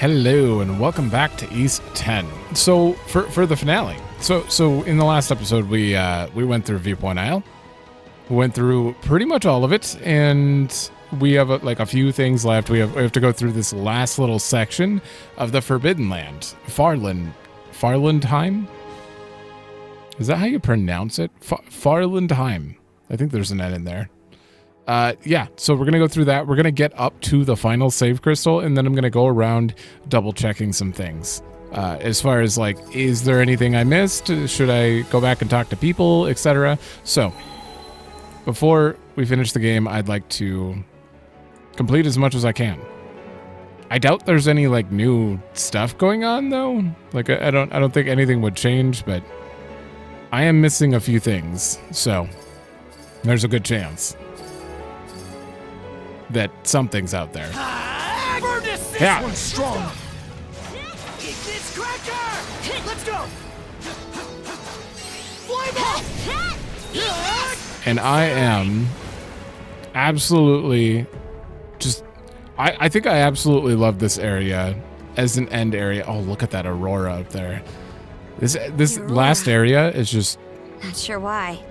Hello and welcome back to East 10. So for the finale, so in the last episode we went through Viewpoint Isle. We went through pretty much all of it, and we have a few things left. We have to go through this last little section of the Forbidden Land, Farlandheim. Is that how you pronounce it? Farlandheim. I think there's an N in there. Yeah, so we're going to go through that. We're going to get up to the final save crystal, and then I'm going to go around double checking some things. As far as is there anything I missed? Should I go back and talk to people, etc.? So, before we finish the game, I'd like to complete as much as I can. I doubt there's any new stuff going on though. I don't think anything would change, but I am missing a few things. So, there's a good chance that something's out there. This one's strong. Eat this cracker! Let's go. Fly ball. And I am absolutely I think I absolutely love this area as an end area. Oh, look at that aurora up there. This last area is just not sure why.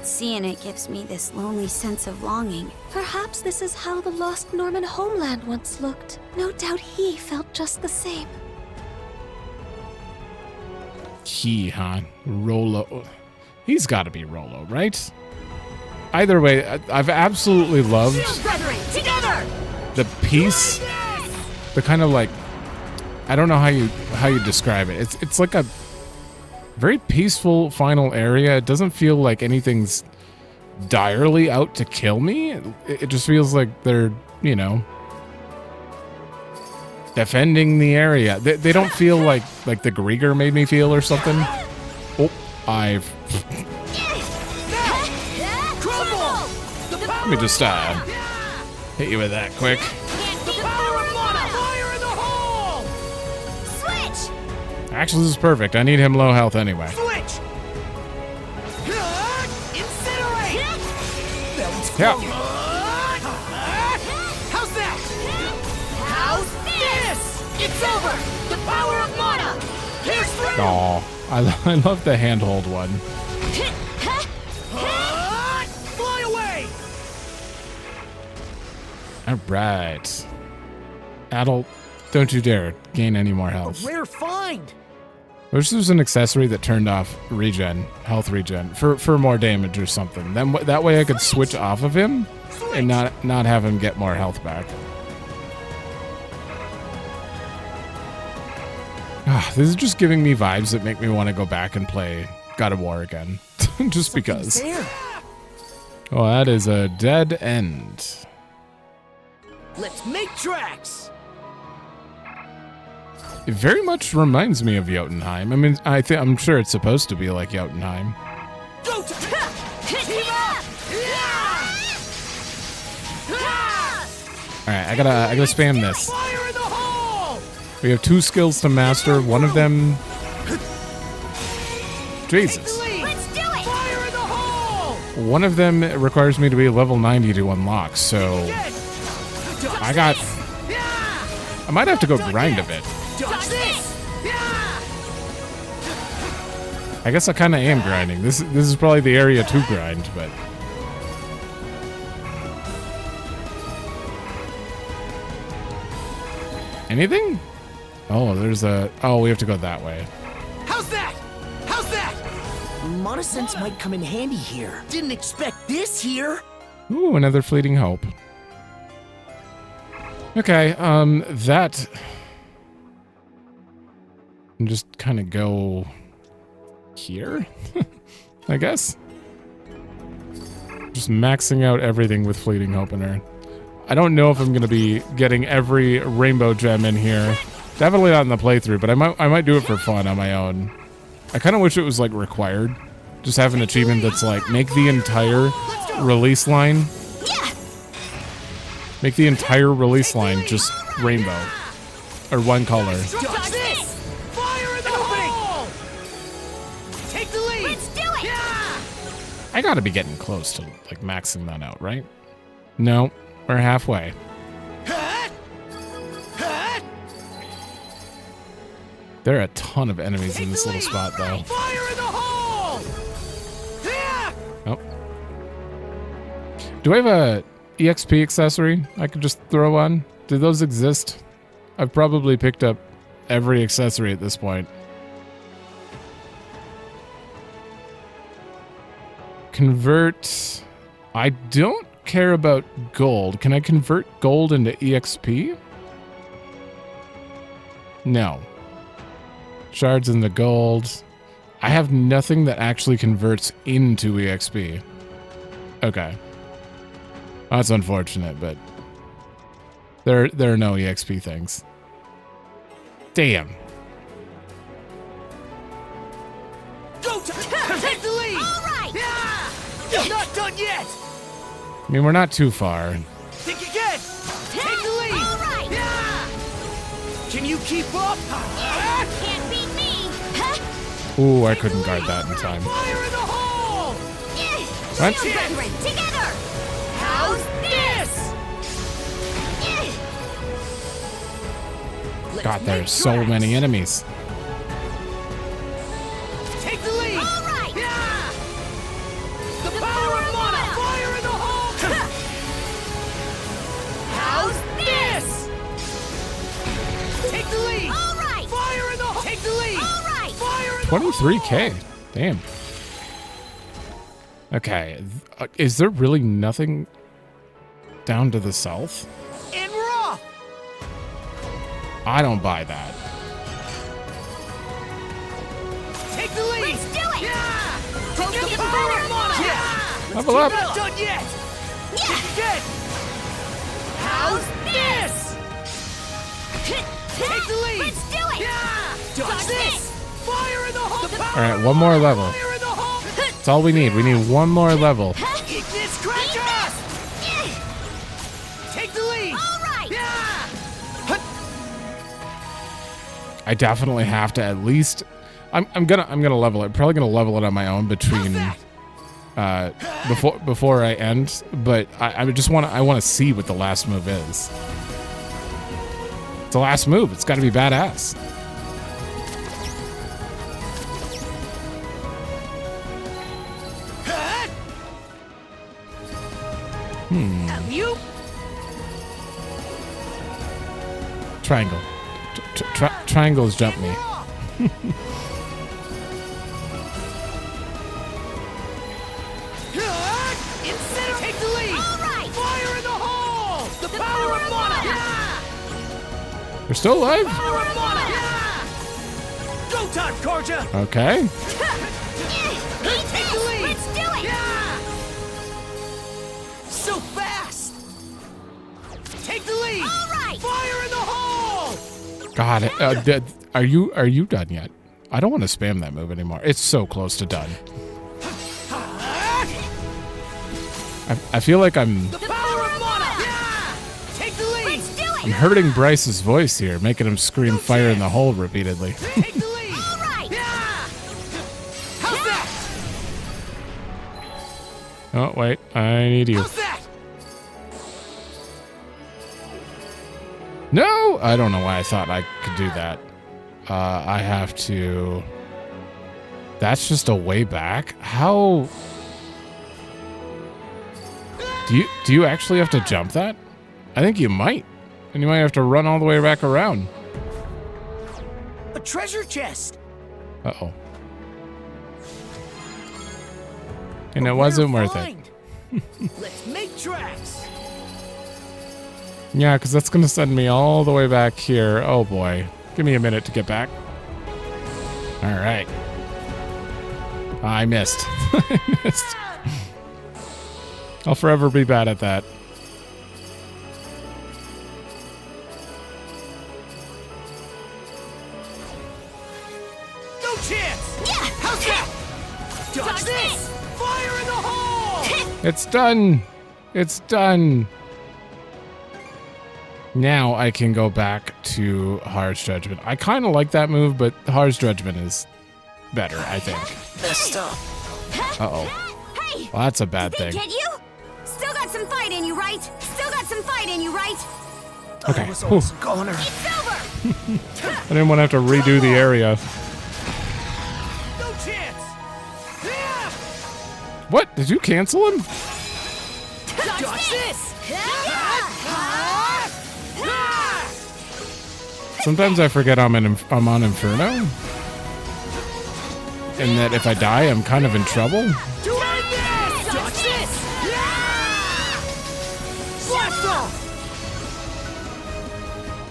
Seeing it gives me this lonely sense of longing. Perhaps this is how the lost Norman homeland once looked. No doubt he felt just the same. Rollo. He's got to be Rollo, right? Either way, I've absolutely loved the peace. The kind of I don't know how you describe it. It's like a very peaceful final area. It doesn't feel like anything's direly out to kill me. It just feels like they're, defending the area. They don't feel like the Griegr made me feel or something. Oh, let me just hit you with that quick. Actually, this is perfect. I need him low health anyway. Switch. Incinerate. Yeah. How's that? How's this? It's over. The power of mana. Here's through. Oh, I love the handhold one. Fly away. All right. Adol, don't you dare gain any more health. A rare find. I wish there was an accessory that turned off health regen, for more damage or something. Then that way I could switch off of him and not have him get more health back. This is just giving me vibes that make me want to go back and play God of War again. Just because. Oh, that is a dead end. Let's make tracks. It very much reminds me of Jotunheim. I mean, I'm sure it's supposed to be like Jotunheim. Go to team up. All right, I gotta spam this. Fire in the hole. We have 2 skills to master. One of them, Jesus. Let's do it. Fire in the hole. One of them requires me to be level 90 to unlock. So I might have to go grind a bit. I guess I kind of am grinding. This is probably the area to grind, but anything? Oh, we have to go that way. How's that? Mana sense might come in handy here. Didn't expect this here. Ooh, another fleeting hope. Okay, that. And just kind of go here, I guess. Just maxing out everything with Fleeting Hope in her. I don't know if I'm going to be getting every rainbow gem in here. Definitely not in the playthrough, but I might do it for fun on my own. I kind of wish it was required. Just have an achievement that's make the entire release line. Make the entire release line just rainbow or one color. I gotta be getting close to maxing that out, right? No, we're halfway. There are a ton of enemies in this little spot, though. Fire in the hole! Yeah! Oh. Do I have a EXP accessory I could just throw on? Do those exist? I've probably picked up every accessory at this point. Convert. I don't care about gold. Can I convert gold into EXP? No. Shards into gold. I have nothing that actually converts into EXP. Okay. That's unfortunate, but there are no EXP things. Damn. Go to take the lead! All right! Yeah! Not done yet! I mean, we're not too far. Think again! Take the lead! All right! Yeah! Can you keep up? Can't beat me! Huh? Ooh, I couldn't guard that in time. Fire in the hole! What? Shield brethren, together! How's this? God, there's so many enemies. Take the lead! All right! Yeah! The power of mana! Fire in the hole! How's this? Take the lead! All right! Fire in the hole! Take the lead! All right! Fire in the 23k. Damn. Okay. Is there really nothing down to the south? And we're off! I don't buy that. Take the lead! Let's do it! Yeah! You're The getting power better! of mana! Yeah! Level up. Not done yet! Yeah! Again! How's this? Take the lead! Let's do it! Yeah! Dodge this! Fire in the hole! All right, one more level. Fire in the hole! That's all we need. We need one more level. Eat this, Cracker! Take the lead! All right! Yeah! I definitely have to at least. I'm gonna level it. Probably gonna level it on my own between before I end. But I just want to see what the last move is. It's the last move. It's got to be badass. You? Triangle. Triangles jump me. Instead of take the lead! All right! Fire in the hole! The power of mana! Yeah! They're still alive? Power of mana! Yeah! Go time, Karja! Okay. Take the lead! Let's do it! Yeah! So fast! Take the lead! All right! Fire in the hole! God, are you done yet? I don't want to spam that move anymore. It's so close to done. I feel like I'm The power of mana! Yeah! Take the lead! Let's do it! I'm hurting Bryce's voice here, making him scream fire in the hole repeatedly. Take the lead! All right! Yeah! How's that? Oh, wait. I need you. How's that? No! I don't know why I thought I could do that. I have to... That's just a way back? How... Do you actually have to jump that? I think you might. And you might have to run all the way back around. A treasure chest! Uh-oh. And it wasn't worth it. Let's make tracks! Yeah, because that's going to send me all the way back here. Oh, boy. Give me a minute to get back. All right. I missed. I missed. I'll forever be bad at that. No chance! Yeah! How's that? Dodge this! Fire in the hole! It's done. It's done. Now I can go back to Harsh Judgment. I kind of like that move, but Harsh Judgment is better, I think. Messed up. Uh-oh. Hey! Well, that's a bad Did they thing. get you? Still got some fight in you, right? Still got some fight in you, right? Okay. I was Whew. almost a goner. It's over! I didn't want to have to redo the area. No chance. What? Did you cancel him? Dodge this. Sometimes I forget I'm on Inferno. And that if I die, I'm kind of in trouble. Dodge this. Blast off.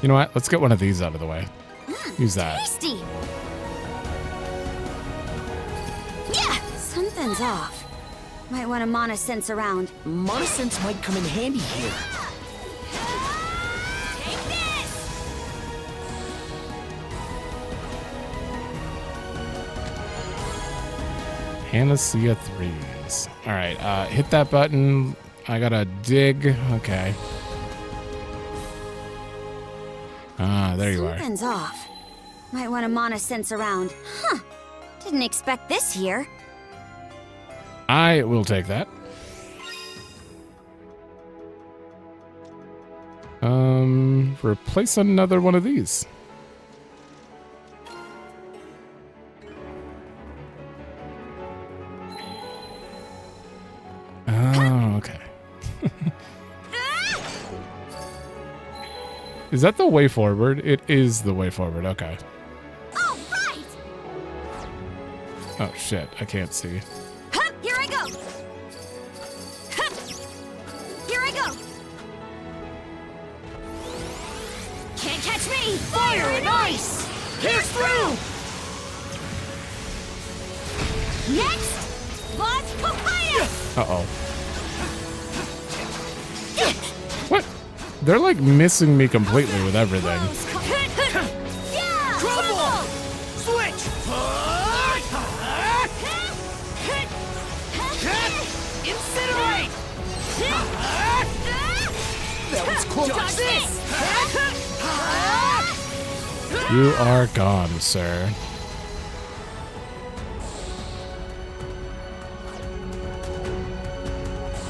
You know what? Let's get one of these out of the way. Use that. Tasty. Yeah, something's off. Might want to mana sense around. Mana sense might come in handy here. Take this. Panacea 3s. Alright, hit that button. I gotta dig. Okay. Ah, there you are. Something's off. Might want to mana sense around. Huh. Didn't expect this here. I will take that. Replace another one of these. Oh, okay. Is that the way forward? It is the way forward, okay. All right. Oh shit, I can't see. Huh, here I go. Huh. Here I go. Can't catch me. Fire and ice. Pierce through. Next, Lost Papaya. Uh-oh. What? They're like missing me completely with everything. Yeah. Crumble. Switch. Incinerate. That was close. Dodge this. You are gone, sir.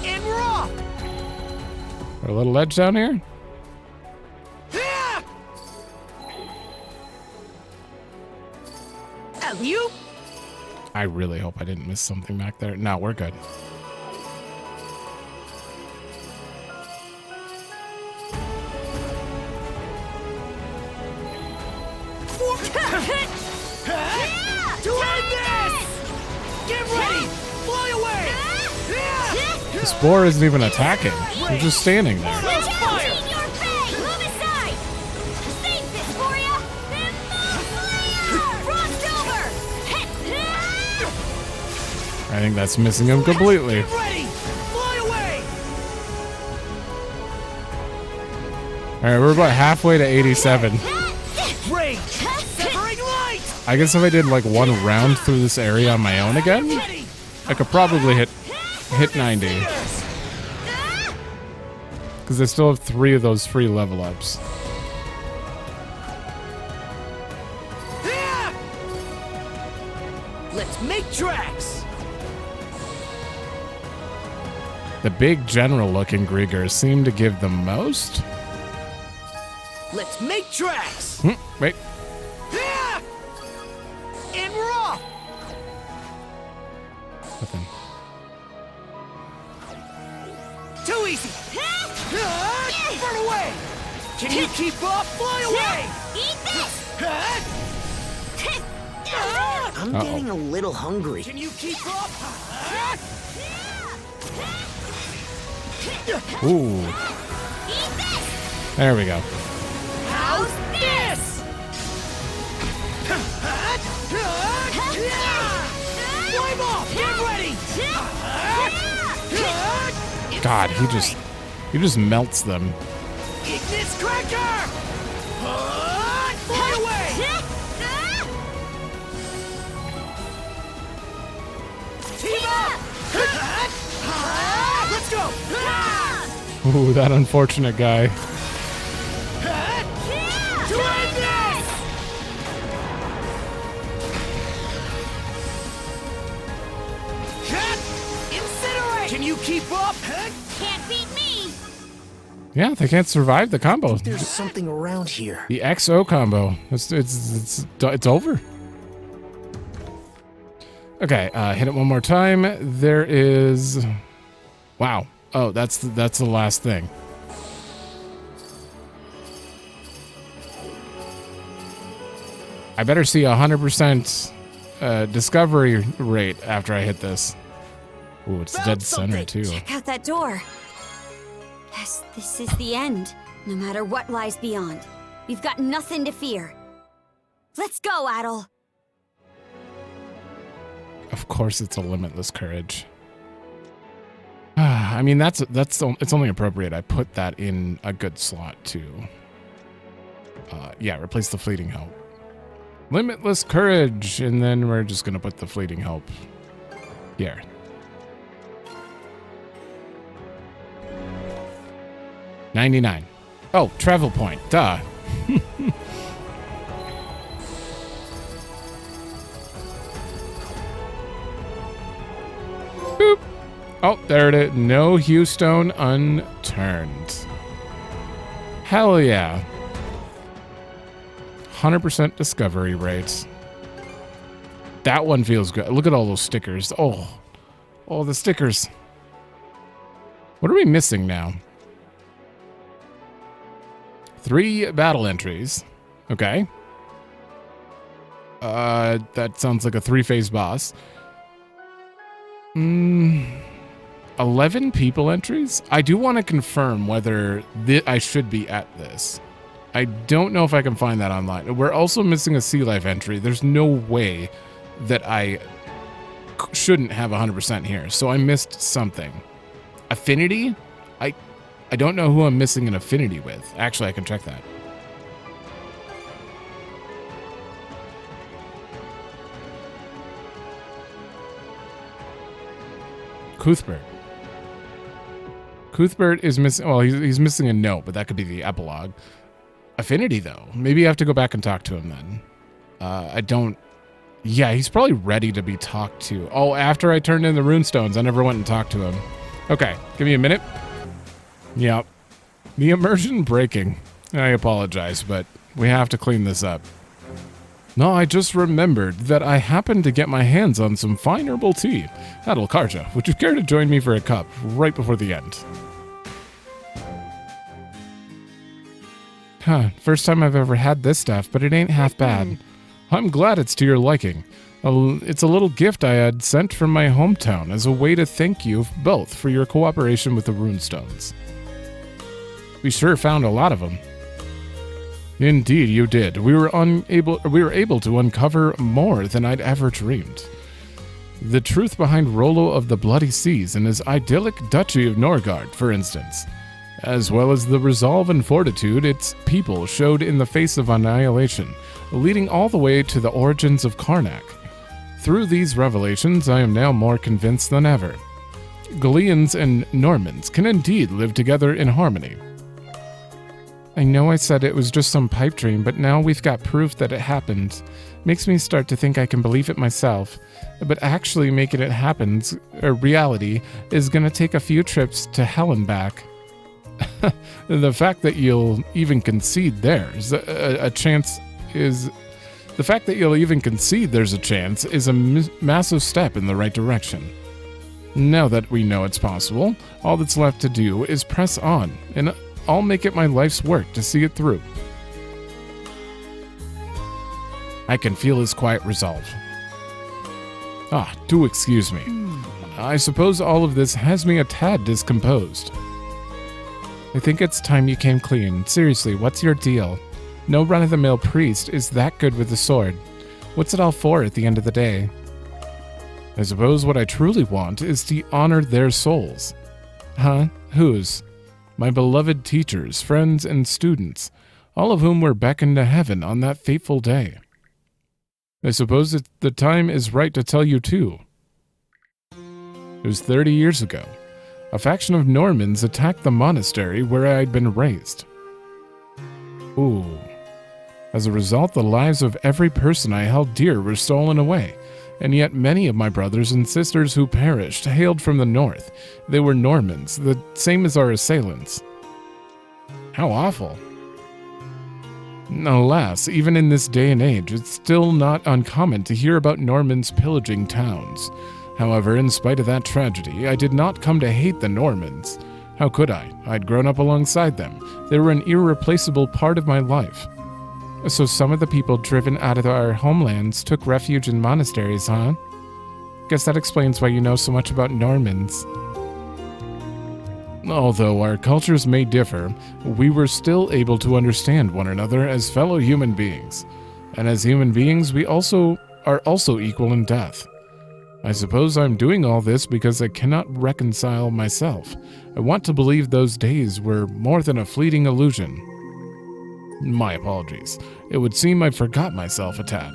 And we're off. A little ledge down here? Alley-oop. I really hope I didn't miss something back there. No, we're good. To end this! Get ready! Fly away! The spore isn't even attacking. They're just standing there. Your bay. Move aside. Save this for ya. Frost over. I think that's missing him completely. Get ready! Fly away! Alright, we're about halfway to 87. Rage! Severing light! I guess if I did like one round through this area on my own again, Ready! I could probably hit 90. Because I still have 3 of those free level ups. Let's make tracks! The big general looking Griegr seem to give the most. Let's make tracks! Wait. And we're off! Nothing. Too easy! Burn away! Can you keep up? Fly away! Eat this. I'm Uh-oh. getting a little hungry. Can you keep up? Ooh. Eat this. There we go. How's this? Flame off! Get ready! God, he just melts them. Ignis cracker! Fly away! Team up! Let's go! Ooh, that unfortunate guy. To end this! Incinerate! Can you keep up? Can't beat me. Yeah, they can't survive the combo. There's something around here. The XO combo. It's over. Okay, hit it one more time. There is... Wow. Oh, that's the last thing. I better see 100% discovery rate after I hit this. Ooh, it's dead center too. Check out that door. Yes, this is the end. No matter what lies beyond, we've got nothing to fear. Let's go, Adol. Of course, it's a limitless courage. I mean, it's only appropriate I put that in a good slot too. Yeah, replace the fleeting help. Limitless courage, and then we're just gonna put the fleeting help here. $99. Oh, travel point. Duh. Boop. Oh, there it is. No Hue Stone unturned. Hell yeah. 100% discovery rates. That one feels good. Look at all those stickers. Oh, the stickers. What are we missing now? 3 battle entries. Okay. That sounds like a 3-phase boss. 11 people entries? I do want to confirm whether I should be at this. I don't know if I can find that online. We're also missing a sea life entry. There's no way that I shouldn't have 100% here. So I missed something. Affinity? I don't know who I'm missing an affinity with. Actually, I can check that. Cuthbert. Cuthbert is missing... Well, he's missing a note, but that could be the epilogue. Affinity, though. Maybe I have to go back and talk to him then. I don't... Yeah, he's probably ready to be talked to. Oh, after I turned in the runestones, I never went and talked to him. Okay, give me a minute. Yep. The immersion breaking. I apologize, but we have to clean this up. No, I just remembered that I happened to get my hands on some fine herbal tea. Adol Karja, would you care to join me for a cup right before the end? Huh, first time I've ever had this stuff, but it ain't half bad. I'm glad it's to your liking. It's a little gift I had sent from my hometown as a way to thank you both for your cooperation with the runestones. We sure found a lot of them. Indeed, you did. We were able to uncover more than I'd ever dreamed. The truth behind Rollo of the Bloody Seas and his idyllic Duchy of Norgard, for instance, as well as the resolve and fortitude its people showed in the face of annihilation, leading all the way to the origins of Carnac. Through these revelations, I am now more convinced than ever. Galeans and Normans can indeed live together in harmony. I know I said it was just some pipe dream, but now we've got proof that it happened. Makes me start to think I can believe it myself. But actually making it happen, reality, is gonna take a few trips to hell and back. The fact that you'll even concede there's a chance is a massive step in the right direction. Now that we know it's possible, all that's left to do is press on, and I'll make it my life's work to see it through. I can feel his quiet resolve. Do excuse me. I suppose all of this has me a tad discomposed. I think it's time you came clean. Seriously, what's your deal? No run-of-the-mill priest is that good with the sword. What's it all for at the end of the day? I suppose what I truly want is to honor their souls. Huh? Whose? My beloved teachers, friends, and students, all of whom were beckoned to heaven on that fateful day. I suppose the time is right to tell you too. It was 30 years ago. A faction of Normans attacked the monastery where I had been raised. Ooh. As a result, the lives of every person I held dear were stolen away, and yet many of my brothers and sisters who perished hailed from the north. They were Normans, the same as our assailants. How awful. Alas, even in this day and age, it's still not uncommon to hear about Normans pillaging towns. However, in spite of that tragedy, I did not come to hate the Normans. How could I? I'd grown up alongside them. They were an irreplaceable part of my life. So some of the people driven out of our homelands took refuge in monasteries, huh? Guess that explains why you know so much about Normans. Although our cultures may differ, we were still able to understand one another as fellow human beings. And as human beings, we are also equal in death. I suppose I'm doing all this because I cannot reconcile myself. I want to believe those days were more than a fleeting illusion. My apologies. It would seem I forgot myself a tad.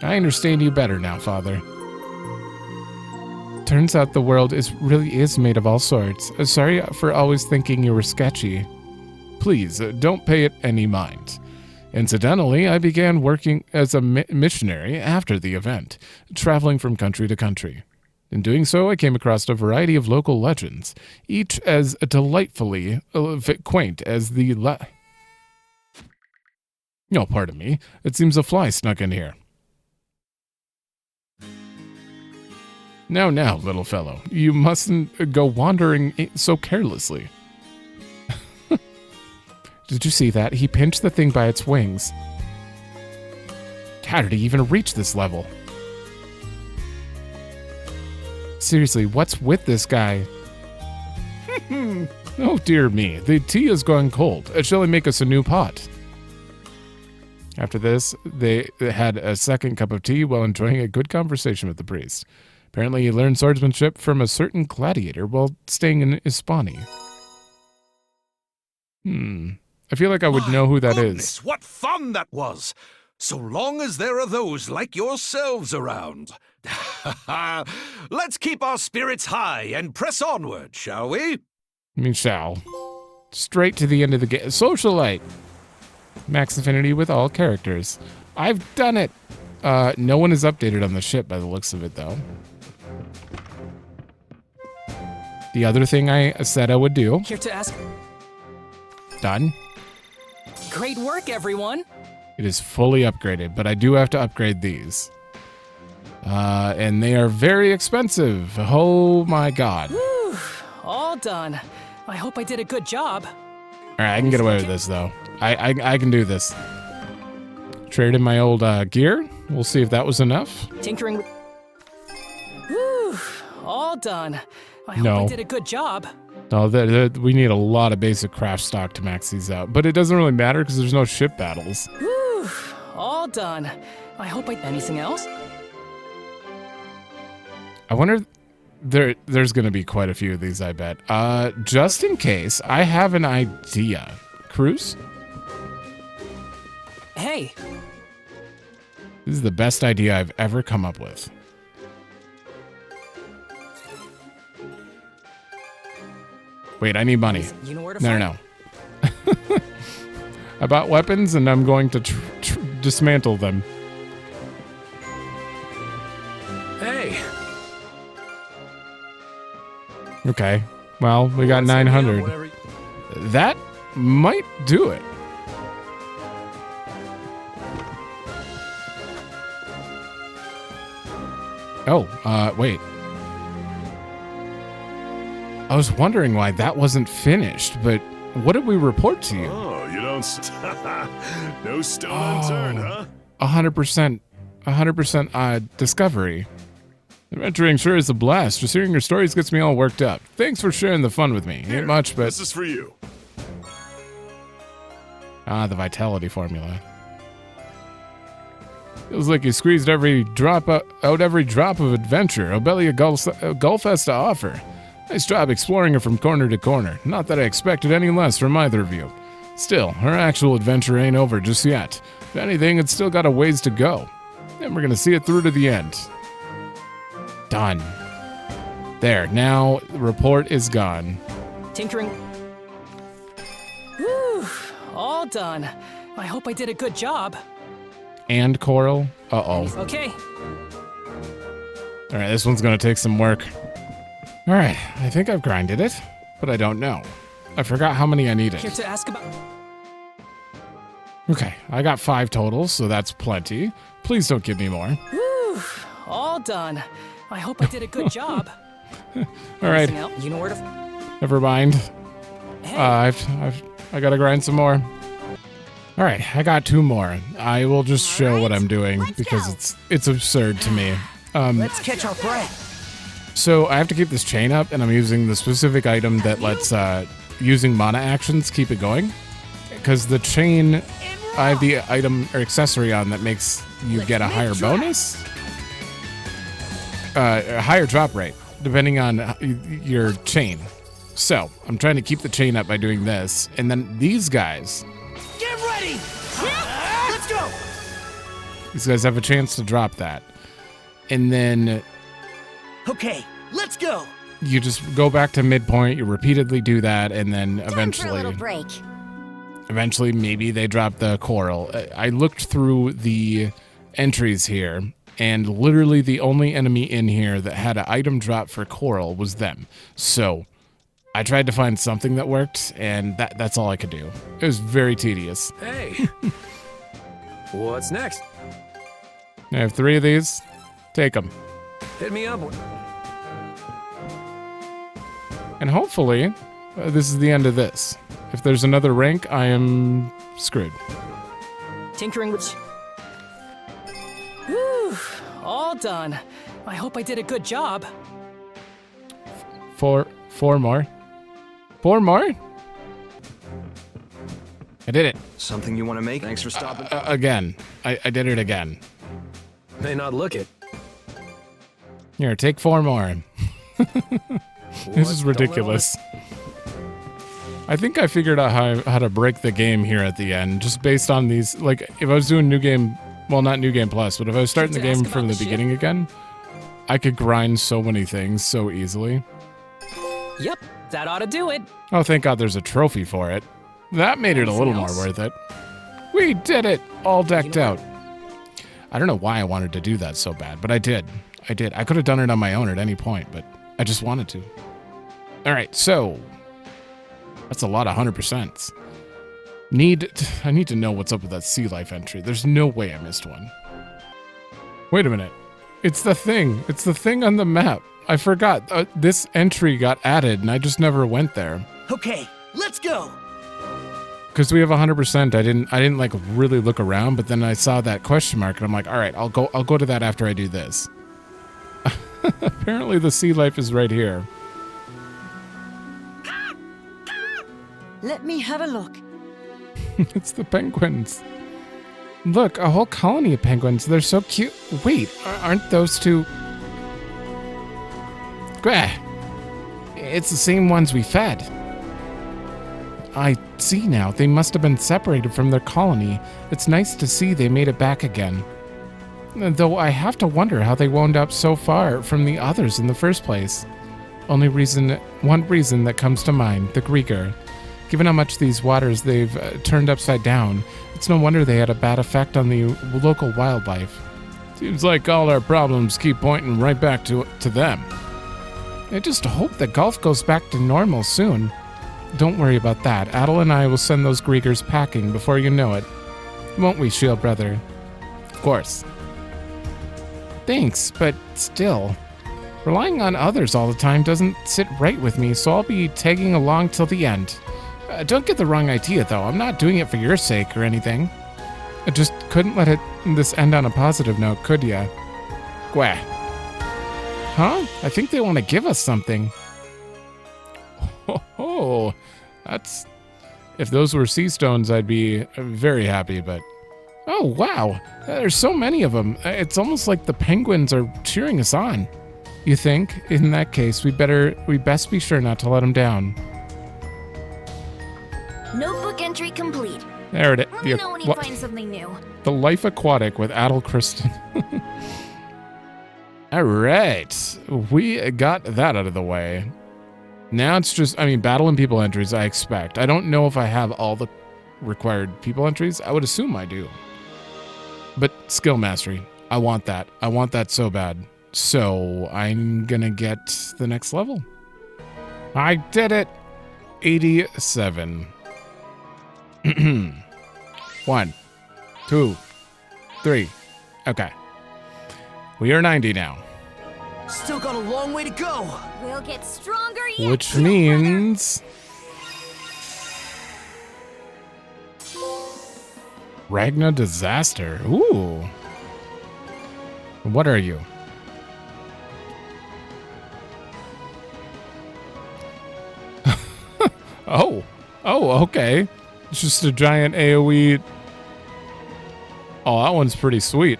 I understand you better now, Father. Turns out the world really is made of all sorts. Sorry for always thinking you were sketchy. Please, don't pay it any mind. Incidentally, I began working as a missionary after the event, traveling from country to country. In doing so, I came across a variety of local legends, each as delightfully quaint as the Oh, pardon me. It seems a fly snuck in here. Now, little fellow, you mustn't go wandering so carelessly. Did you see that? He pinched the thing by its wings. How did he even reach this level? Seriously, what's with this guy? Oh dear me, the tea has gone cold. Shall I make us a new pot? After this, they had a second cup of tea while enjoying a good conversation with the priest. Apparently he learned swordsmanship from a certain gladiator while staying in Hispani. I feel like I would know who that is. What fun that was! So long as there are those like yourselves around. Let's keep our spirits high and press onward, shall we? We shall. Straight to the end of the game. Socialite. Max affinity with all characters. I've done it. No one is updated on the ship by the looks of it, though. The other thing I said I would do. Here to ask. Done. Great work, everyone. It is fully upgraded, but I do have to upgrade these. And they are very expensive. Oh my god. Whew, all done. I hope I did a good job. Alright, I can get away with this, though. I can do this. Trade in my old gear. We'll see if that was enough. Tinkering. Whew, all done. I hope I did a good job. No, we need a lot of basic craft stock to max these out. But it doesn't really matter because there's no ship battles. Whew, all done. I hope anything else? I wonder... There's going to be quite a few of these, I bet. Just in case, I have an idea. Cruz? Hey. This is the best idea I've ever come up with. Wait, I need money. You know where to No. I bought weapons and I'm going to dismantle them. Hey. Okay. Well, we got 900. That might do it. Oh, wait. I was wondering why that wasn't finished, but what did we report to you? Oh, you don't... no stone unturned, huh? 100% discovery. Adventuring sure is a blast. Just hearing your stories gets me all worked up. Thanks for sharing the fun with me. Ain't much, but... This is for you. The vitality formula. Feels like you squeezed every drop of adventure Obelia Gulf has to offer. Nice job exploring it from corner to corner. Not that I expected any less from either of you. Still, our actual adventure ain't over just yet. If anything, it's still got a ways to go. And we're gonna see it through to the end. Done. There, now the report is gone. Tinkering. Whew, all done. I hope I did a good job. And coral. Uh-oh. Okay. Alright, this one's gonna take some work. Alright, I think I've grinded it, but I don't know. I forgot how many I needed. Here to ask about. Okay, I got 5 total, so that's plenty. Please don't give me more. Whew, all done. I hope I did a good job. All right, Anything else? You know where to. never mind. Hey. I gotta grind some more. All right, I got 2 more. I will just show what I'm doing because it's absurd to me. Let's catch our breath. So I have to keep this chain up, and I'm using the specific item that lets using mana actions keep it going. Because the chain, I have the item or accessory on that makes you get a higher bonus, a higher drop rate, depending on your chain. So I'm trying to keep the chain up by doing this, and then these guys. Get ready! Let's go! These guys have a chance to drop that, and then Okay, let's go! you just go back to midpoint. You repeatedly do that, and then Time for a little break. eventually maybe they drop the coral. I looked through the entries here, and literally the only enemy in here that had an item drop for coral was them. So I tried to find something that worked, and that's all I could do. It was very tedious. Hey! What's next? I have 3 of these. Take them. Hit me up. And hopefully, this is the end of this. If there's another rank, I am screwed. Tinkering with. Whew, all done. I hope I did a good job. 4 more. 4 more? I did it. Something you want to make? Thanks for stopping. Again. I did it again. May not look it. Here, take 4 more. This is ridiculous. I think I figured out how to break the game here at the end, just based on these. Like, if I was doing New Game, well, not New Game Plus, but if I was starting the game from the beginning again, I could grind so many things so easily. Yep, that ought to do it. Oh, thank God there's a trophy for it. That made it a little more worth it. We did it! All decked out. I don't know why I wanted to do that so bad, but I did. I could have done it on my own at any point, but I just wanted to. All right, so that's a lot of 100%. I need to know what's up with that sea life entry. There's no way I missed one. Wait a minute. It's the thing. It's the thing on the map. I forgot. This entry got added, and I just never went there. Okay, let's go! Because we have 100%, I didn't like really look around, but then I saw that question mark, and I'm like, all right, I'll go to that after I do this. Apparently, the sea life is right here. Let me have a look. It's the penguins. Look, a whole colony of penguins. They're so cute. Wait, aren't those two? Gah! It's the same ones we fed. I see now. They must have been separated from their colony. It's nice to see they made it back again. Though I have to wonder how they wound up so far from the others in the first place. One reason that comes to mind, the Griegr. Given how much these waters they've turned upside down, it's no wonder they had a bad effect on the local wildlife. Seems like all our problems keep pointing right back to them. I just hope the Gulf goes back to normal soon. Don't worry about that. Adol and I will send those Griegrs packing before you know it. Won't we, Shield Brother? Of course. Thanks, but still. Relying on others all the time doesn't sit right with me, so I'll be tagging along till the end. Don't get the wrong idea, though. I'm not doing it for your sake or anything. I just couldn't let this end on a positive note, could ya? Gwah. Huh? I think they want to give us something. Oh, that's... If those were sea stones, I'd be very happy, but... Oh, wow. There's so many of them. It's almost like the penguins are cheering us on. You think? In that case, we best be sure not to let them down. Notebook entry complete. There it is. Let me know when you find something new. The Life Aquatic with Adol Christin. All right. We got that out of the way. Now it's just, battle and people entries, I expect. I don't know if I have all the required people entries. I would assume I do. But skill mastery. I want that. I want that so bad. So I'm going to get the next level. I did it. 87. 1, 2, 3. Okay. We are 90 now. Still got a long way to go. We'll get stronger yet, Which little means... Ragna Disaster. Ooh. What are you? Oh. Oh, okay. It's just a giant AoE. Oh, that one's pretty sweet.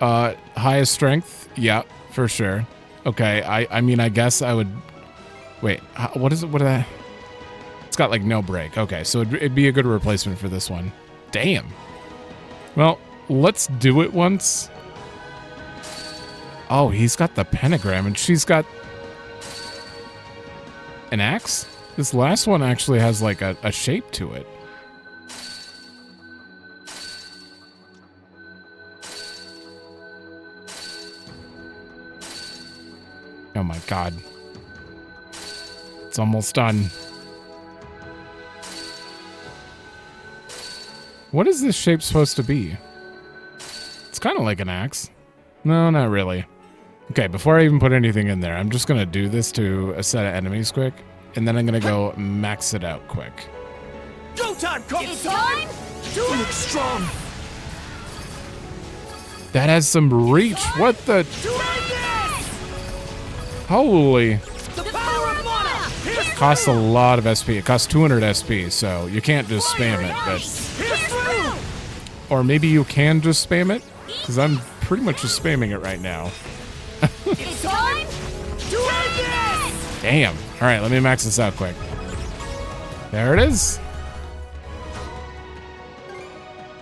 Highest strength? Yeah, for sure. Okay, I mean, I guess I would... Wait, what is it? What is that? It's got, like, no break. Okay, so it'd be a good replacement for this one. Damn. Well, let's do it once. Oh, he's got the pentagram, and she's got... an axe? This last one actually has, like, a shape to it. Oh my god. It's almost done. What is this shape supposed to be? It's kind of like an axe. No, not really. Okay, before I even put anything in there, I'm just going to do this to a set of enemies quick. And then I'm going to go max it out quick. Go time, Carja! It's time You look strong. That has some reach. What the? Holy. The power of mana! Costs a lot of SP. It costs 200 SP, so you can't just spam it. But or maybe you can just spam it, because I'm pretty much just spamming it right now. It's time to end this! Damn. All right, let me max this out quick. There it is.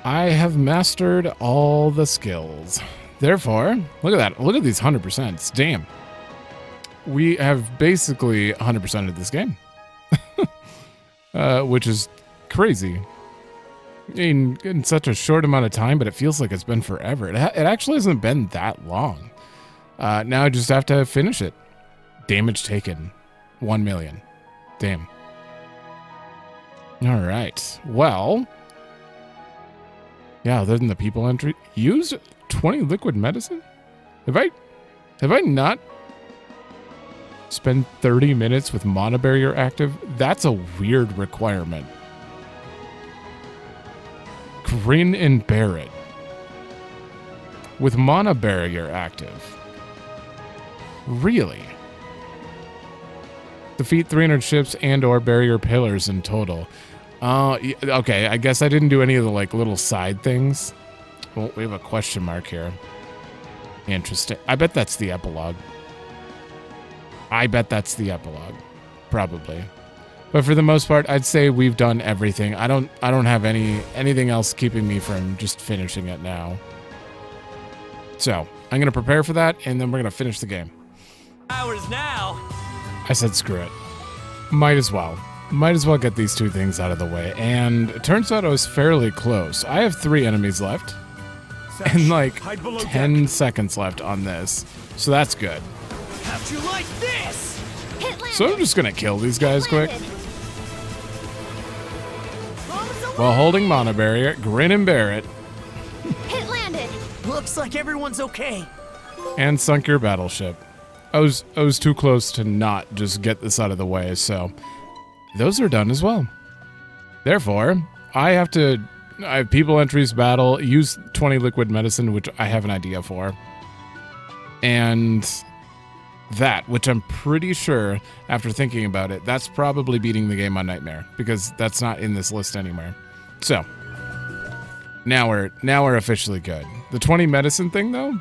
I have mastered all the skills. Therefore, look at that. Look at these 100%. Damn. We have basically 100% of this game. Which is crazy. In such a short amount of time, but it feels like it's been forever. It actually hasn't been that long. Now I just have to finish it. Damage taken. 1 million. Damn. All right. Well. Yeah, other than the people entry. Use 20 liquid medicine? Have I not spend 30 minutes with mana barrier active? That's a weird requirement. Grin and bear it. With mana barrier active. Really? Defeat 300 ships and or barrier pillars in total. Okay, I guess I didn't do any of the like little side things. Well, we have a question mark here. Interesting. I bet that's the epilogue. I bet that's the epilogue. Probably. But for the most part, I'd say we've done everything. I don't have anything else keeping me from just finishing it now. So, I'm going to prepare for that, and then we're going to finish the game. Hours now. I said screw it. Might as well. Might as well get these two things out of the way. And it turns out I was fairly close. I have 3 enemies left. And like 10 seconds left on this. So that's good. How'd you like this? So I'm just going to kill these guys quick. While holding mana barrier, grin and bear it. Hit landed. Looks like everyone's okay. And sunk your battleship. I was too close to not just get this out of the way, so those are done as well. Therefore, I have people entries battle, use 20 liquid medicine, which I have an idea for. And that, which I'm pretty sure, after thinking about it, that's probably beating the game on Nightmare, because that's not in this list anywhere. So, now we're officially good. The 20 medicine thing, though?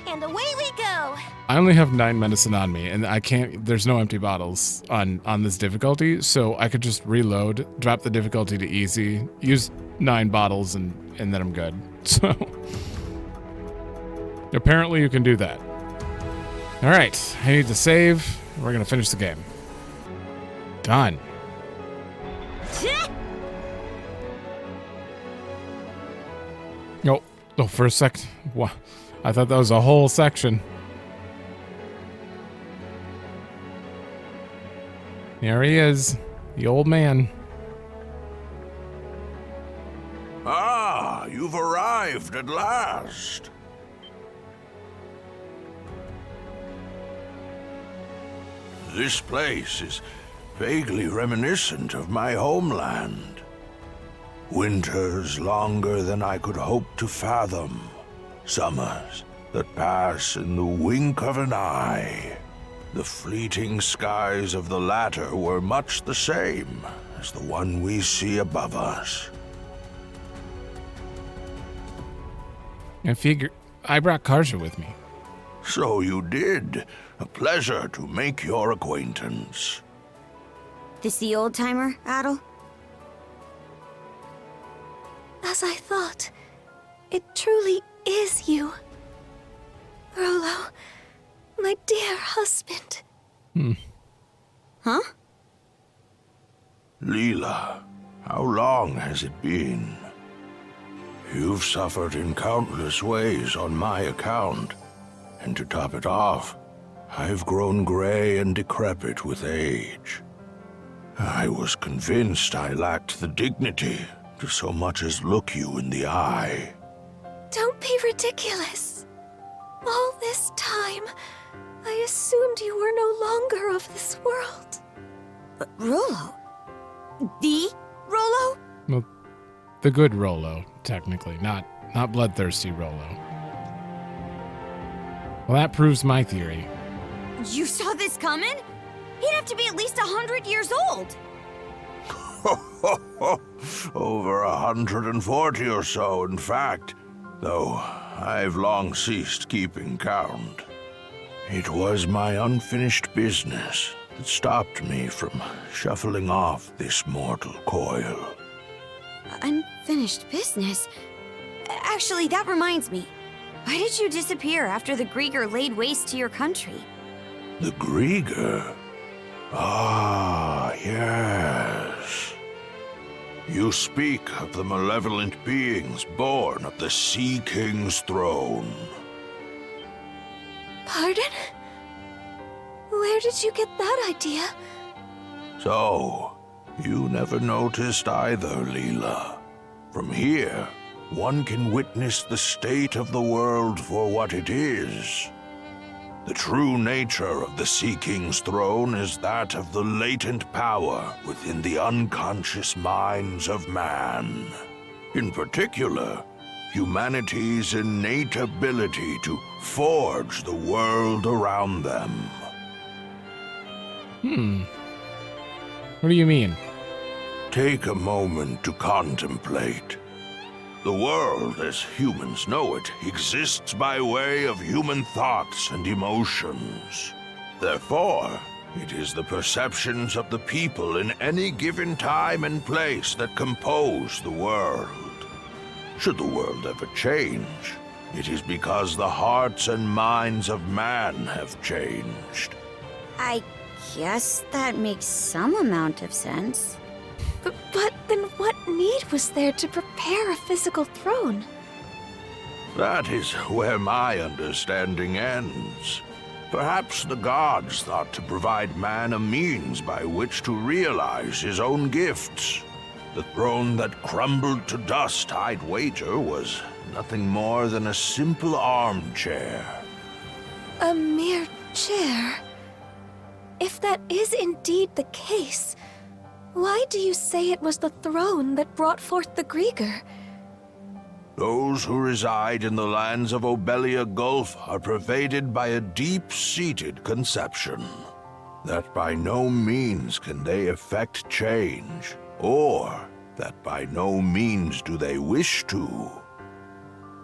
And away we go. I only have 9 medicine on me, and I can't. There's no empty bottles on this difficulty, so I could just reload, drop the difficulty to easy, use 9 bottles, and then I'm good. So apparently you can do that. All right, I need to save. We're gonna finish the game. Done. Oh, for a sec. Wow, I thought that was a whole section. There he is, the old man. Ah, you've arrived at last. This place is vaguely reminiscent of my homeland. Winters longer than I could hope to fathom. Summers that pass in the wink of an eye. The fleeting skies of the latter were much the same as the one we see above us. I brought Karja with me. So you did. A pleasure to make your acquaintance. This the old-timer, Adol? As I thought, it truly is you. Rollo, my dear husband. Huh? Leela, how long has it been? You've suffered in countless ways on my account, and to top it off, I've grown gray and decrepit with age. I was convinced I lacked the dignity to so much as look you in the eye. Don't be ridiculous. All this time, I assumed you were no longer of this world. Rollo? The Rollo? Well, the good Rollo, technically, not bloodthirsty Rollo. Well, that proves my theory. You saw this coming? He'd have to be at least 100 years old. Over 140 or so, in fact, though I've long ceased keeping count. It was my unfinished business that stopped me from shuffling off this mortal coil. Unfinished business? Actually, that reminds me. Why did you disappear after the Griegr laid waste to your country? The Griegr? Ah, yes. You speak of the malevolent beings born of the Sea King's throne. Pardon? Where did you get that idea? So, you never noticed either, Leela. From here, one can witness the state of the world for what it is. The true nature of the Sea King's throne is that of the latent power within the unconscious minds of man. In particular, humanity's innate ability to forge the world around them. What do you mean? Take a moment to contemplate. The world, as humans know it, exists by way of human thoughts and emotions. Therefore, it is the perceptions of the people in any given time and place that compose the world. Should the world ever change, it is because the hearts and minds of man have changed. I guess that makes some amount of sense. But then what need was there to prepare a physical throne? That is where my understanding ends. Perhaps the gods thought to provide man a means by which to realize his own gifts. The throne that crumbled to dust, I'd wager, was nothing more than a simple armchair. A mere chair? If that is indeed the case, why do you say it was the throne that brought forth the Griegr? Those who reside in the lands of Obelia Gulf are pervaded by a deep-seated conception that by no means can they effect change, or that by no means do they wish to.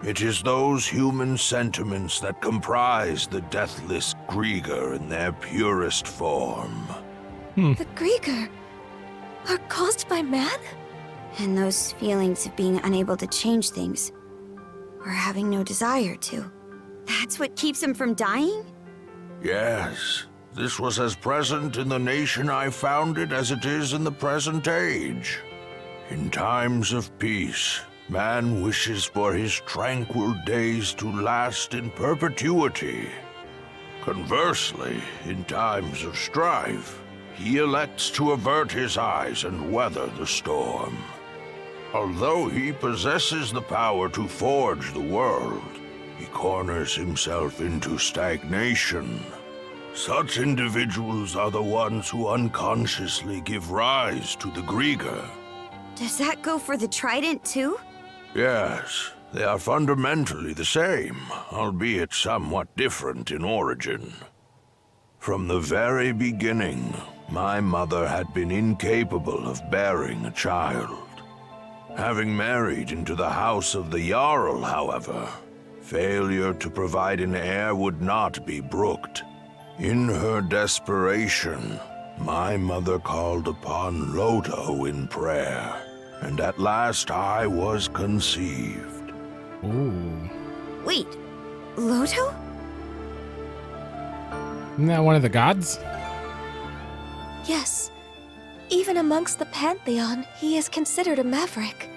It is those human sentiments that comprise the deathless Griegr in their purest form. The Griegr are caused by man? And those feelings of being unable to change things, or having no desire to. That's what keeps him from dying? Yes, this was as present in the nation I founded as it is in the present age. In times of peace, man wishes for his tranquil days to last in perpetuity. Conversely, in times of strife, he elects to avert his eyes and weather the storm. Although he possesses the power to forge the world, he corners himself into stagnation. Such individuals are the ones who unconsciously give rise to the Griegr. Does that go for the trident too? Yes, they are fundamentally the same, albeit somewhat different in origin. From the very beginning, my mother had been incapable of bearing a child. Having married into the house of the Jarl, however, failure to provide an heir would not be brooked. In her desperation, my mother called upon Loto in prayer, and at last I was conceived. Ooh. Wait, Loto? Isn't that one of the gods? Yes. Even amongst the Pantheon, he is considered a maverick.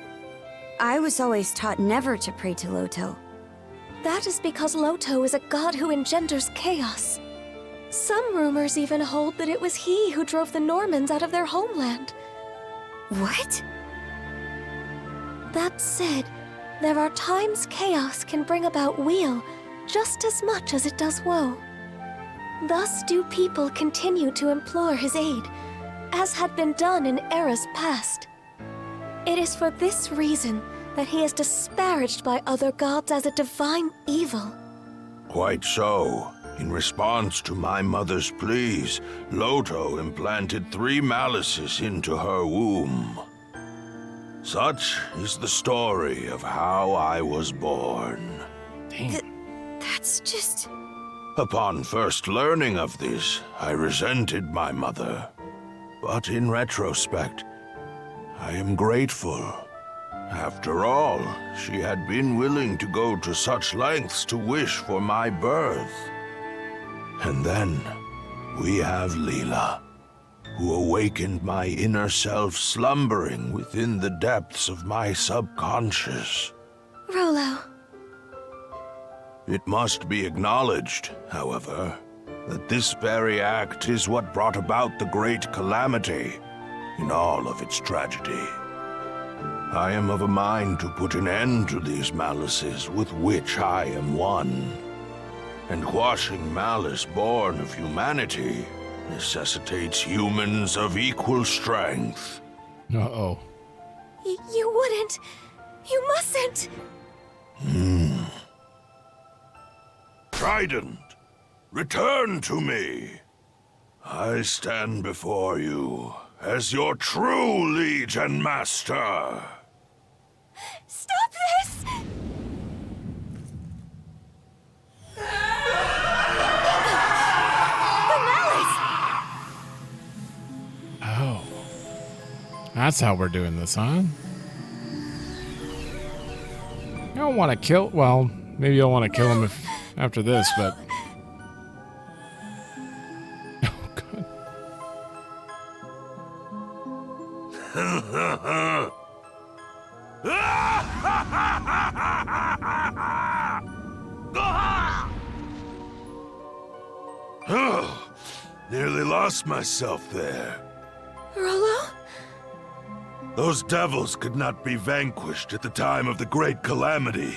I was always taught never to pray to Loto. That is because Loto is a god who engenders chaos. Some rumors even hold that it was he who drove the Normans out of their homeland. What? That said, there are times chaos can bring about weal just as much as it does woe. Thus do people continue to implore his aid, as had been done in eras past. It is for this reason that he is disparaged by other gods as a divine evil. Quite so. In response to my mother's pleas, Loto implanted 3 malices into her womb. Such is the story of how I was born. That's just... Upon first learning of this, I resented my mother. But in retrospect, I am grateful. After all, she had been willing to go to such lengths to wish for my birth. And then, we have Leela, who awakened my inner self slumbering within the depths of my subconscious. Rolo. It must be acknowledged, however, that this very act is what brought about the great calamity in all of its tragedy. I am of a mind to put an end to these malices with which I am one. And quashing malice born of humanity necessitates humans of equal strength. Uh-oh. You wouldn't. You mustn't. Trident, return to me. I stand before you as your true liege and master. Stop this! Oh. That's how we're doing this, huh? I don't want to kill... Well, maybe I'll want to kill him after this, but... Oh, God. Oh, nearly lost myself there. Rolo? Those devils could not be vanquished at the time of the Great Calamity.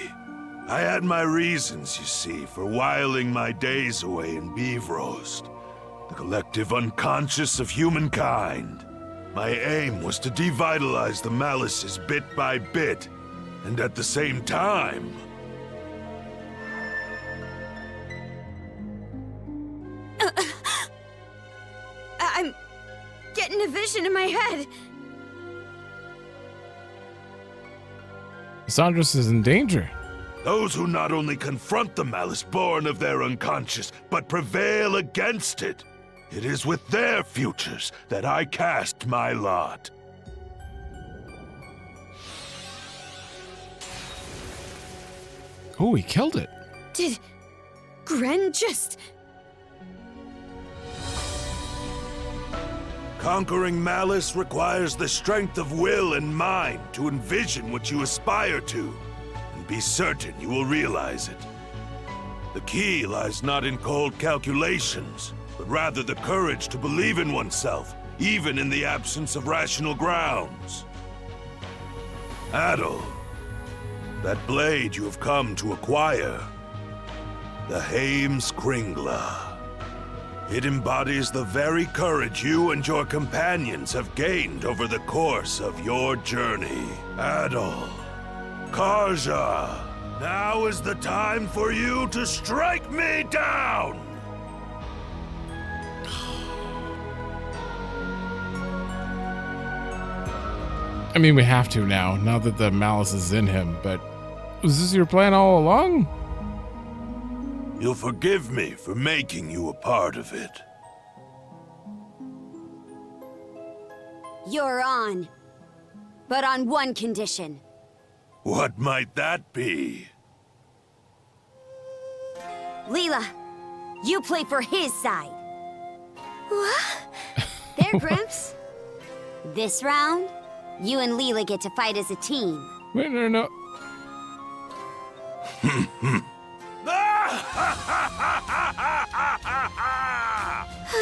I had my reasons, you see, for whiling my days away in Beevrost, the collective unconscious of humankind. My aim was to devitalize the malices bit by bit, and at the same time... I'm getting a vision in my head. Sandros is in danger. Those who not only confront the malice born of their unconscious, but prevail against it. It is with their futures that I cast my lot. Oh, he killed it. Did Gren just... Conquering malice requires the strength of will and mind to envision what you aspire to, and be certain you will realize it. The key lies not in cold calculations, but rather the courage to believe in oneself, even in the absence of rational grounds. Adol, that blade you have come to acquire, the Haim's Kringla. It embodies the very courage you and your companions have gained over the course of your journey. Adol, Karja, now is the time for you to strike me down! I mean, we have to now that the malice is in him, but was this your plan all along? You'll forgive me for making you a part of it. You're on. But on one condition. What might that be? Leela, you play for his side. What? There, Grimps. This round, you and Leela get to fight as a team. Wait, no.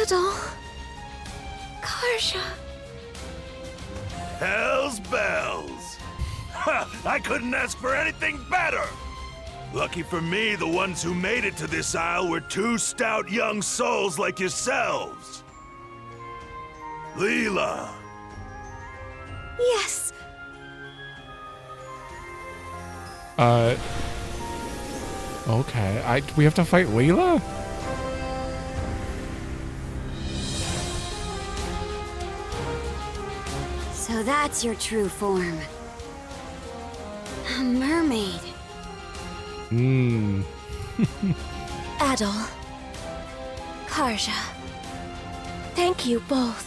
Adol. Karja. Hell's bells! Ha! I couldn't ask for anything better! Lucky for me, the ones who made it to this isle were two stout young souls like yourselves. Leela! Yes. Okay. We have to fight Leela? So that's your true form. A mermaid. Adol. Karja. Thank you both.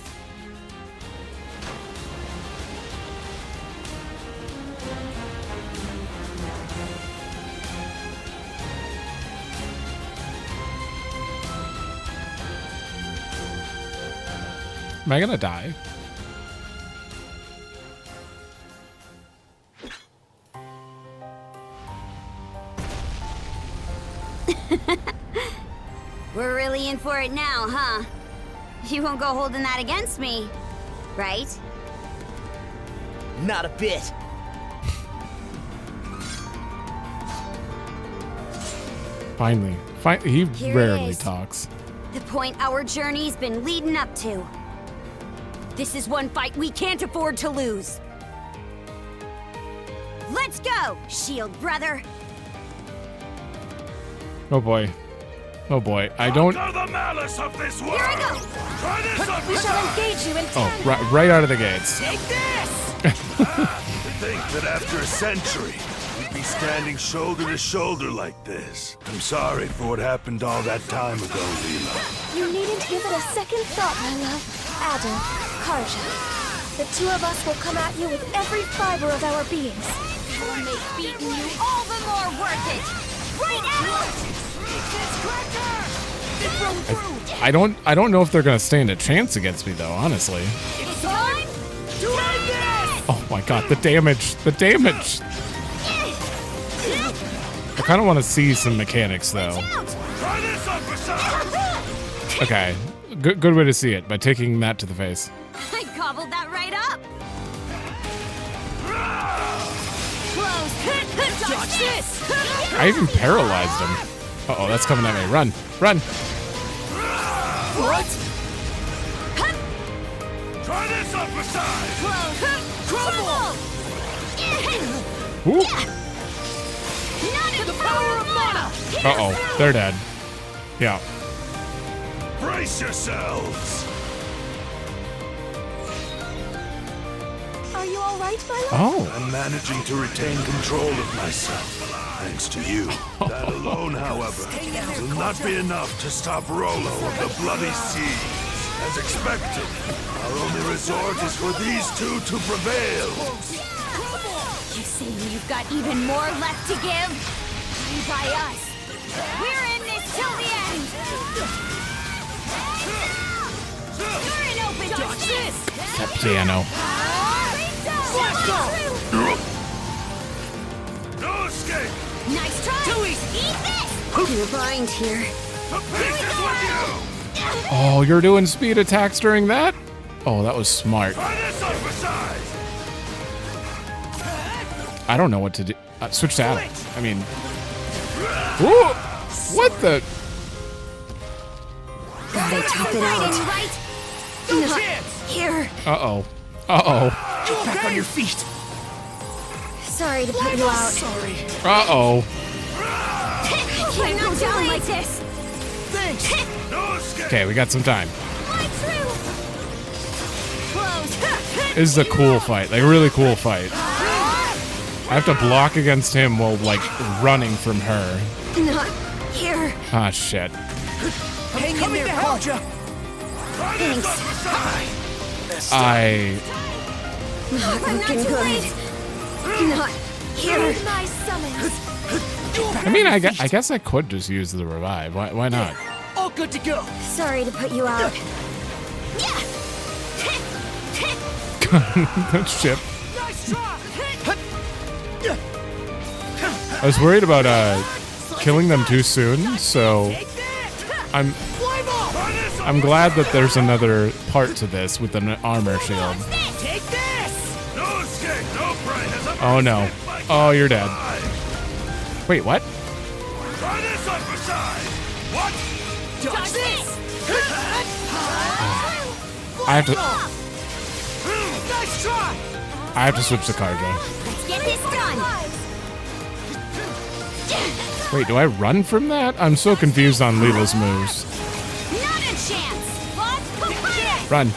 Am I gonna die? We're really in for it now, huh? You won't go holding that against me, right? Not a bit. Finally. He Here it rarely is. talks. The point our journey's been leading up to. This is one fight we can't afford to lose. Let's go, shield brother. Oh boy. Oh boy. I don't. Conquer the malice of this world! Here I go. Try this on We for shall size! engage you in Oh, right out of the gates. Take this! To think that after a century, we'd be standing shoulder to shoulder like this. I'm sorry for what happened all that time ago, Leela. You needn't give it a second thought, my love. Adol, Karja. The two of us will come at you with every fiber of our beings. We'll make beating you all the more worth it. Right out! I don't know if they're gonna stand a chance against me though, honestly. It's time to end this! Oh my god, the damage. The damage. I kinda wanna see some mechanics though. Try this on for size! Okay. Good way to see it, by taking that to the face. I gobbled that right up. Close. Dodge this! I even paralyzed him. Uh-oh, that's coming at me. Run. Run. What? Try this on for size! Crumble! Ooh. Not the power of mana! Uh-oh, they're dead. Yeah. Brace yourselves! Are you all right, my love? Oh. I'm managing to retain control of myself, thanks to you. That alone, however, will not be enough to stop Rolo of the Bloody Sea. As expected, our only resort is for these two to prevail. You say you've got even more left to give? Fine by us. We're in this till the end! You're an open dodge this! That piano. No escape! Nice try! Eat this! You're blind here. To pieces with you! Oh, you're doing speed attacks during that? Oh, that was smart. I don't know what to do. Switch to Adol. I mean, ooh, what the? Gotta top it out. Not here. Uh-oh. Uh-oh. Get back on your feet. Sorry to put you out. Sorry. Uh-oh. I'm not down like this. Thanks. Okay, we got some time. Close. This is a cool fight. Like, a really cool fight. I have to block against him while, like, running from her. Not here. Ah, shit. Hang in there, Karja. Thanks. Not looking good. Not here. My summons. I mean, I guess I could just use the revive. Why not? All good to go. Sorry to put you out. That ship. Nice try. I was worried about killing them too soon, so I'm glad that there's another part to this with an armor shield. Take this. No escape, no prey has ever Oh no. escaped my Oh, you're dead. eye. Wait, what? Try this on for size. What? Dodge this. I have to Nice try. switch to Karja. Let's get this done. Wait, do I run from that? I'm so confused on Leela's moves. Not a chance. Boss, papaya. Run.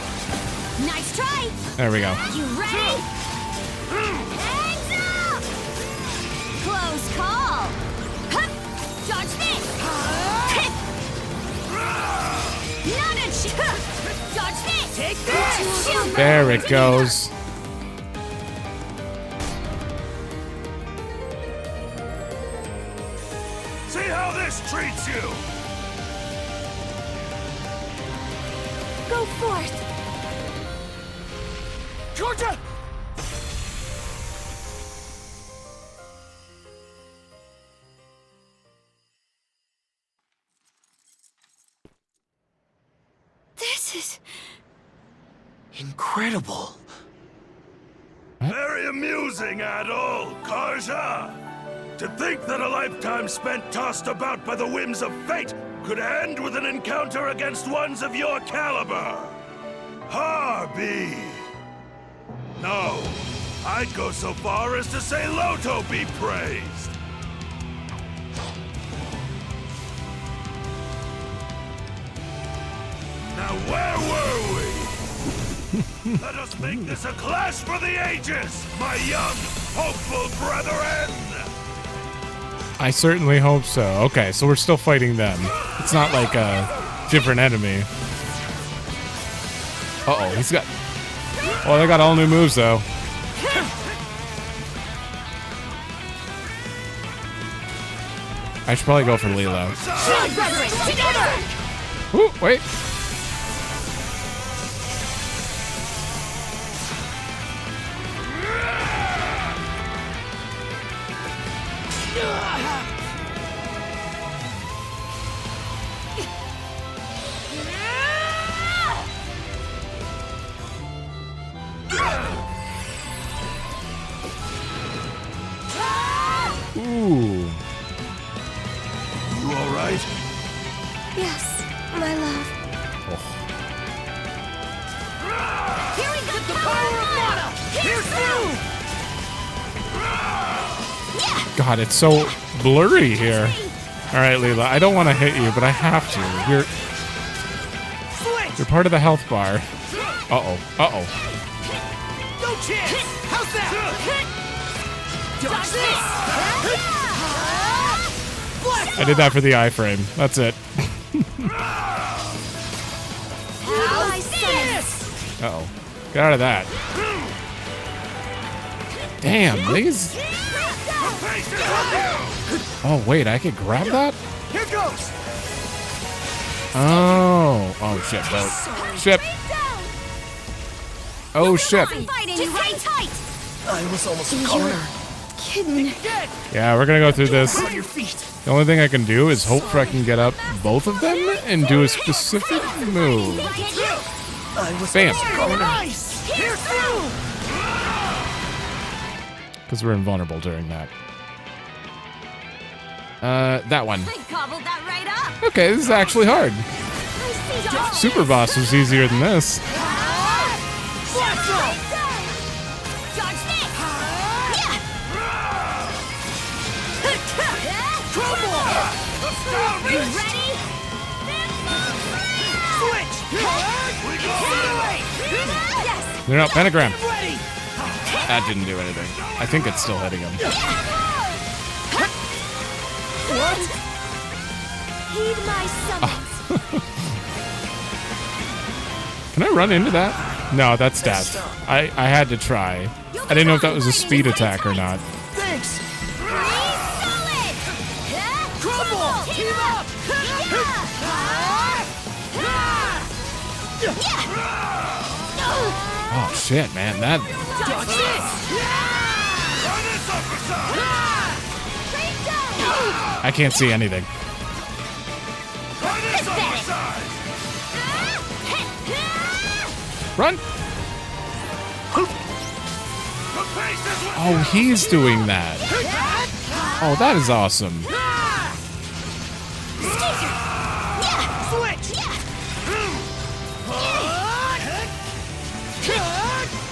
Nice try. There we go. You ready? Hands up. Close call. Hup. Dodge this. Not a chance. Dodge this. Take this. There it goes. See how this treats you. Go forth. Karja. This is Incredible. Very amusing, Adol, Karja. To think that a lifetime spent tossed about by the whims of fate could end with an encounter against ones of your caliber. Harby. No, I'd go so far as to say Loto be praised. Now where were we? Let us make this a clash for the ages, my young, hopeful brethren! I certainly hope so. Okay, so we're still fighting them. It's not like a different enemy. Uh-oh, he's got... Oh, they got all new moves, though. I should probably go for Leela. Ooh, wait. Ooh. You all right? yes, my love. Here we go. The power of mana. Here's through. God, it's so blurry here. All right, Leela, I don't want to hit you, but I have to. You're part of the health bar. Uh-oh. Uh-oh. No chance. How's that? Dodge this. I did that for the iframe. That's it. How's this? Uh-oh. Get out of that. Damn, these... Oh, wait, I could grab that? Here goes. Oh. Oh, shit, boat. Ship. Oh, ship. Fighting right tight. I was almost a corner. kidding. Yeah, we're gonna go through this. On your feet. The only thing I can do is hope for I can get up both of them and do a specific move. Bam. Nice. Here's through. Because we're invulnerable during that. That one. I gobbled that right up. Okay, this is actually hard. I see dodge Super this. boss was easier than this. Dodge this. Yeah. You ready? Switch. Incinerate. Yes. They're not pentagram. Ready. That didn't do anything. I think it's still hitting him. What? Heed my summons. Can I run into that? No, that's death. I had to try. I didn't know if that was a speed attack or not. Thanks. Solid. Crumble. Team up. Oh shit, man, that Dodge this. I can't see anything. Run! Oh, he's doing that. Oh, that is awesome. Switch.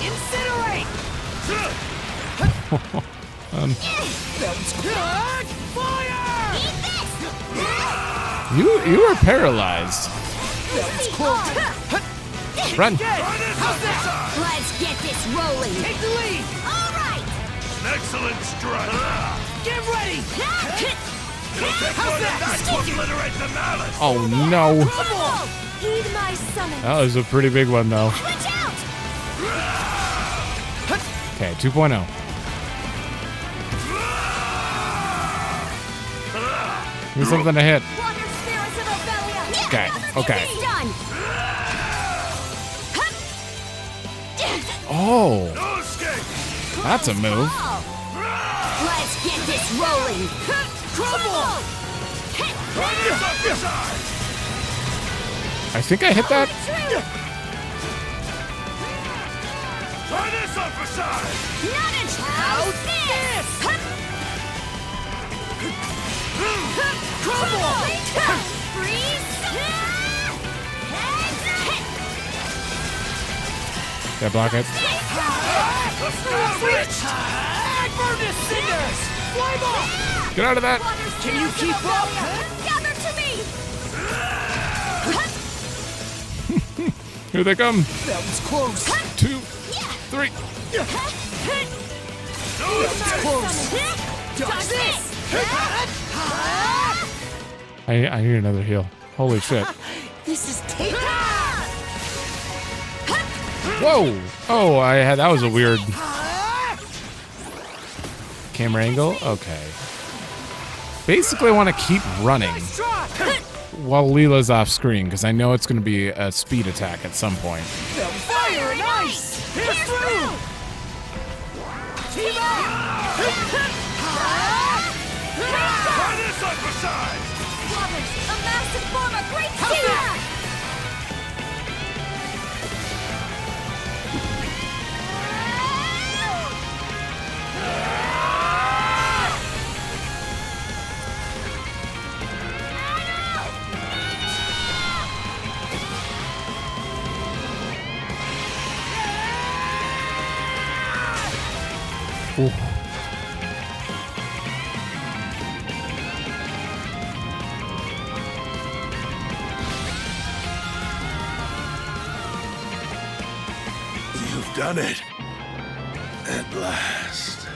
Incinerate. That was good. Fire. You are paralyzed. That was close. Run. How's that? Let's get this rolling. Take the lead. All right. An excellent strike. Get ready. It'll take more than that to obliterate the malice. Oh no. Crumble. Heed my summons. That was a pretty big one though. Watch out. Okay, 2.0. Give me something to hit. Water spirits of Obelia. Okay, okay. It's done. Oh, No escape. that's a move. Let's get this rolling. Crumble. Run this up your side. I think I hit that. Try this up your side. Not a chance. This. Crumble. Freeze. Did I block it? Switch. Burn to cinders. Flame off. Get out of that. Can you keep up? Gather to me. Here they come. That was close. 2, 3. Close. Dodge this. I hear another heal. Holy shit. This is take. Whoa. Oh, that was a weird camera angle. Okay. Basically, I want to keep running while Leela's off screen because I know it's going to be a speed attack at some point. Fire and ice. Here's through. Team up. Try this up your side. Waters, a massive form of great sea. Ooh. You've done it. At last.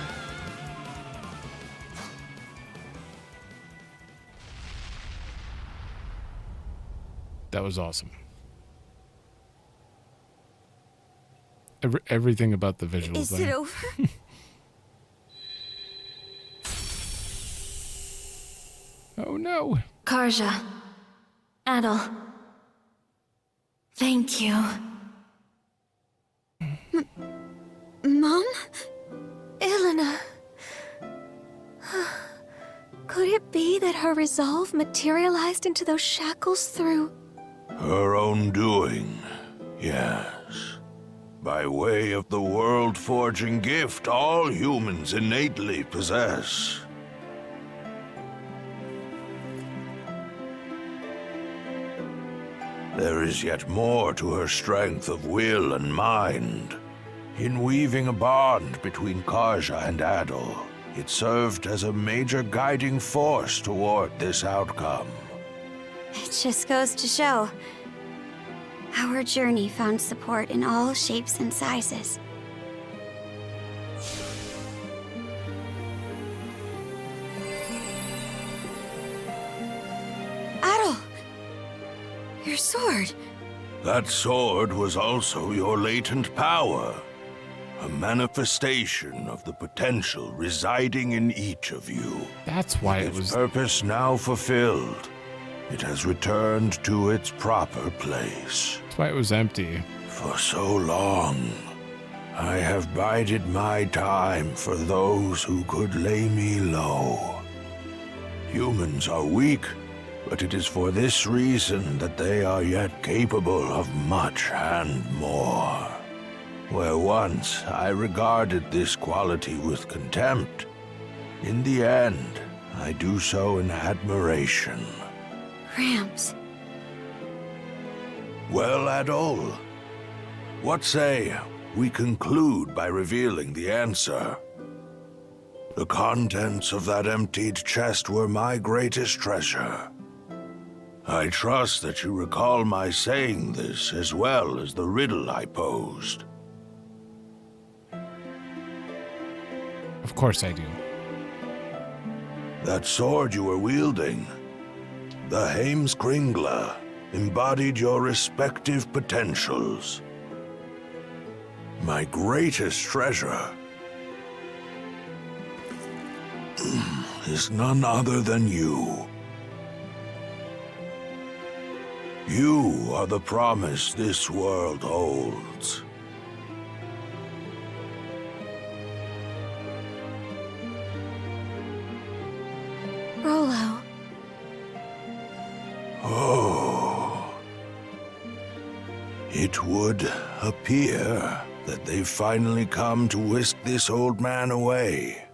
That was awesome. Everything about the visuals Is there. it over? Oh no. Karja. Adol. Thank you. Mom? Elena. that her resolve materialized into those shackles through... Her own doing, yes. By way of the world-forging gift all humans innately possess. There is yet more to her strength of will and mind. In weaving a bond between Karja and Adol, it served as a major guiding force toward this outcome. It just goes to show. Our journey found support in all shapes and sizes. Adol! Your sword! That sword was also your latent power. A manifestation of the potential residing in each of you. That's why it was... Its purpose now fulfilled. It has returned to its proper place. That's why it was empty. For so long, I have bided my time for those who could lay me low. Humans are weak, but it is for this reason that they are yet capable of much and more. Where once I regarded this quality with contempt, in the end, I do so in admiration. Gramps. Well, Adol, what say we conclude by revealing the answer? The contents of that emptied chest were my greatest treasure. I trust that you recall my saying this as well as the riddle I posed. Of course I do. That sword you were wielding, the Heimskringla, embodied your respective potentials. My greatest treasure is none other than you. You are the promise this world holds. Rollo. Oh. It would appear that they've finally come to whisk this old man away.